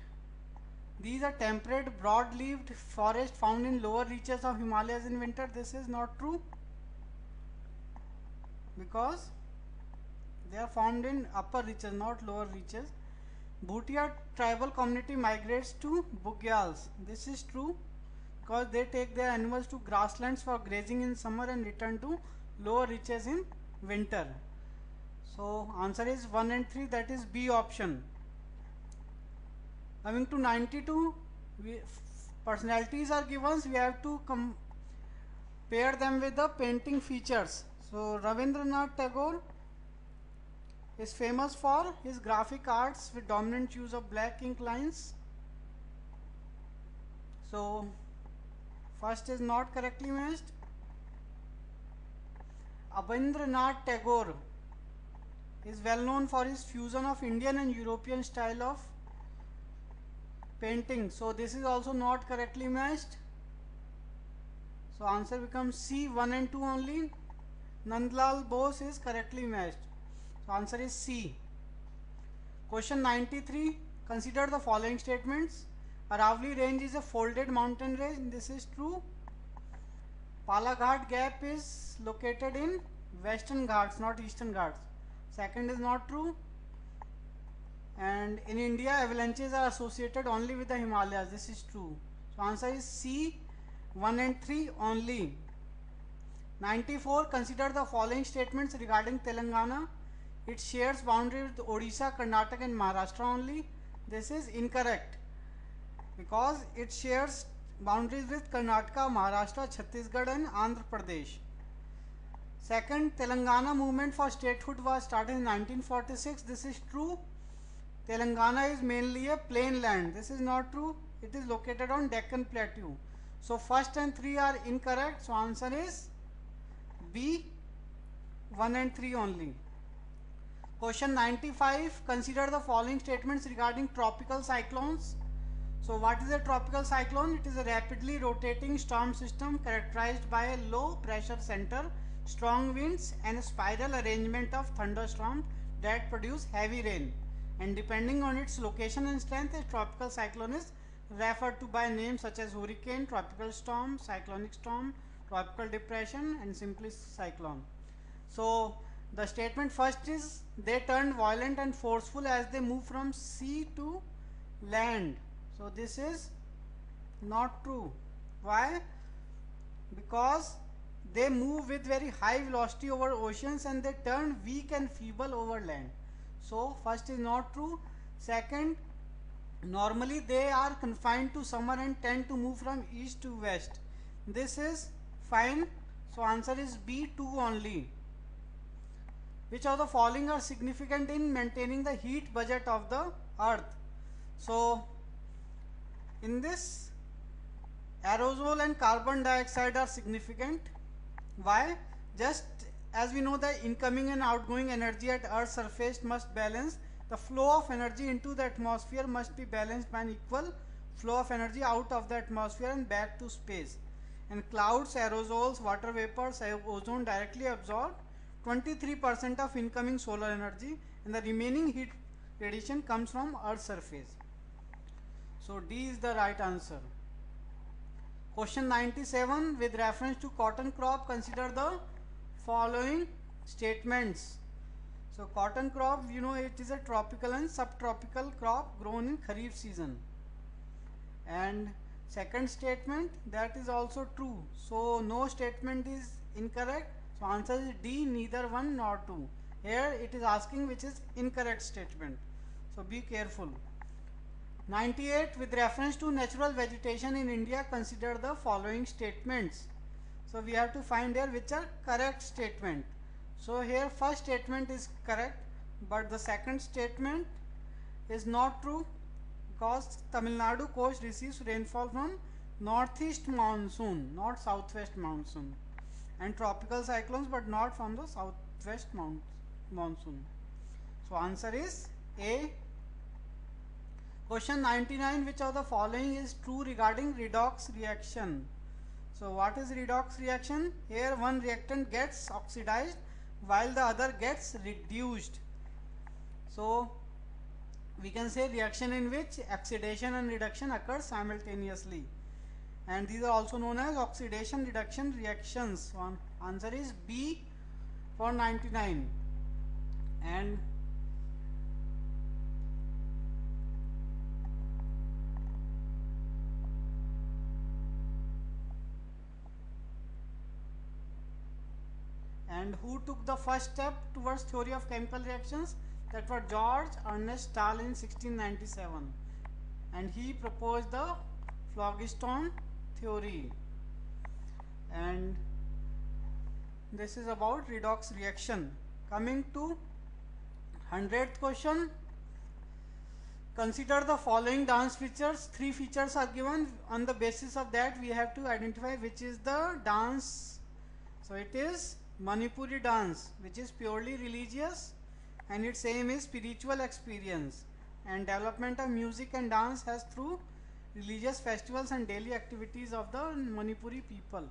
These are temperate broad-leaved forest found in lower reaches of Himalayas in winter. This is not true because they are found in upper reaches, not lower reaches. Bhutia tribal community migrates to boogyals. This is true because they take their animals to grasslands for grazing in summer and return to lower reaches in winter. So answer is 1 and 3, that is B option. Coming to 92, personalities are given, we have to compare them with the painting features. So Rabindranath Tagore is famous for his graphic arts with dominant use of black ink lines. So first is not correctly matched. Rabindranath Tagore is well known for his fusion of Indian and European style of painting. So this is also not correctly matched. So answer becomes C, 1 and 2 only. Nandlal Bose is correctly matched. So answer is C. Question 93. Consider the following statements. Aravalli range is a folded mountain range. This is true. Palaghat Gap is located in Western Ghats, not Eastern Ghats. Second is not true. And in India, avalanches are associated only with the Himalayas. This is true. So answer is C, 1 and 3 only. 94. Consider the following statements regarding Telangana. It shares boundary with Odisha, Karnataka and Maharashtra only. This is incorrect because it shares boundaries with Karnataka, Maharashtra, Chhattisgarh and Andhra Pradesh. Second, Telangana movement for statehood was started in 1946. This is true. Telangana is mainly a plain land. This is not true. It is located on Deccan Plateau. So first and 3 are incorrect. So answer is B, 1 and 3 only. Question 95. Consider the following statements regarding tropical cyclones. So what is a tropical cyclone? It is a rapidly rotating storm system characterized by a low pressure center, strong winds and a spiral arrangement of thunderstorms that produce heavy rain. And depending on its location and strength, a tropical cyclone is referred to by names such as hurricane, tropical storm, cyclonic storm, tropical depression and simply cyclone. So the statement first is they turned violent and forceful as they move from sea to land. So this is not true. Why? Because they move with very high velocity over oceans and they turn weak and feeble over land. So first is not true. Second, normally they are confined to summer and tend to move from east to west. This is fine. So answer is B, 2 only. Which of the following are significant in maintaining the heat budget of the earth? So in this, aerosol and carbon dioxide are significant. Why? Just as we know that incoming and outgoing energy at Earth's surface must balance, the flow of energy into the atmosphere must be balanced by an equal flow of energy out of the atmosphere and back to space. And clouds, aerosols, water vapors, ozone directly absorb 23% of incoming solar energy, and the remaining heat radiation comes from Earth's surface. So D is the right answer. Question 97, with reference to cotton crop, consider the following statements. So cotton crop, you know, it is a tropical and subtropical crop grown in Kharif season. And second statement, that is also true. So no statement is incorrect. So answer is D, neither one nor two. Here it is asking which is incorrect statement. So be careful. 98, with reference to natural vegetation in India, consider the following statements. So we have to find here which are correct statement. So here first statement is correct, but the second statement is not true, because Tamil Nadu coast receives rainfall from northeast monsoon, not southwest monsoon, and tropical cyclones, but not from the southwest monsoon. So answer is A. Question 99, which of the following is true regarding redox reaction? So what is redox reaction? Here one reactant gets oxidized while the other gets reduced. So we can say reaction in which oxidation and reduction occurs simultaneously, and these are also known as oxidation reduction reactions. So answer is B for 99. And who took the first step towards theory of chemical reactions? That was George Ernest Stahl in 1697, and he proposed the phlogiston theory. And this is about redox reaction. Coming to 100th question, consider the following dance features. 3 features are given. On the basis of that, we have to identify which is the dance. So it is Manipuri dance, which is purely religious, and its aim is spiritual experience and development of music and dance has through religious festivals and daily activities of the Manipuri people,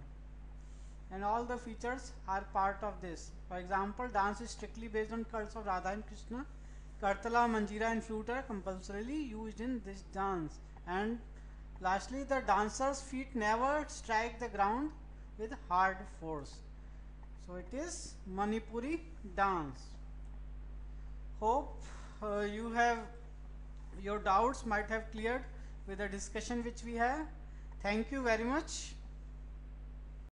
and all the features are part of this. For example, dance is strictly based on cults of Radha and Krishna. Kartala, Manjira and flute are compulsorily used in this dance. And lastly, the dancers' feet never strike the ground with hard force. So it is Manipuri dance. Hope your doubts might have cleared with the discussion which we have. Thank you very much.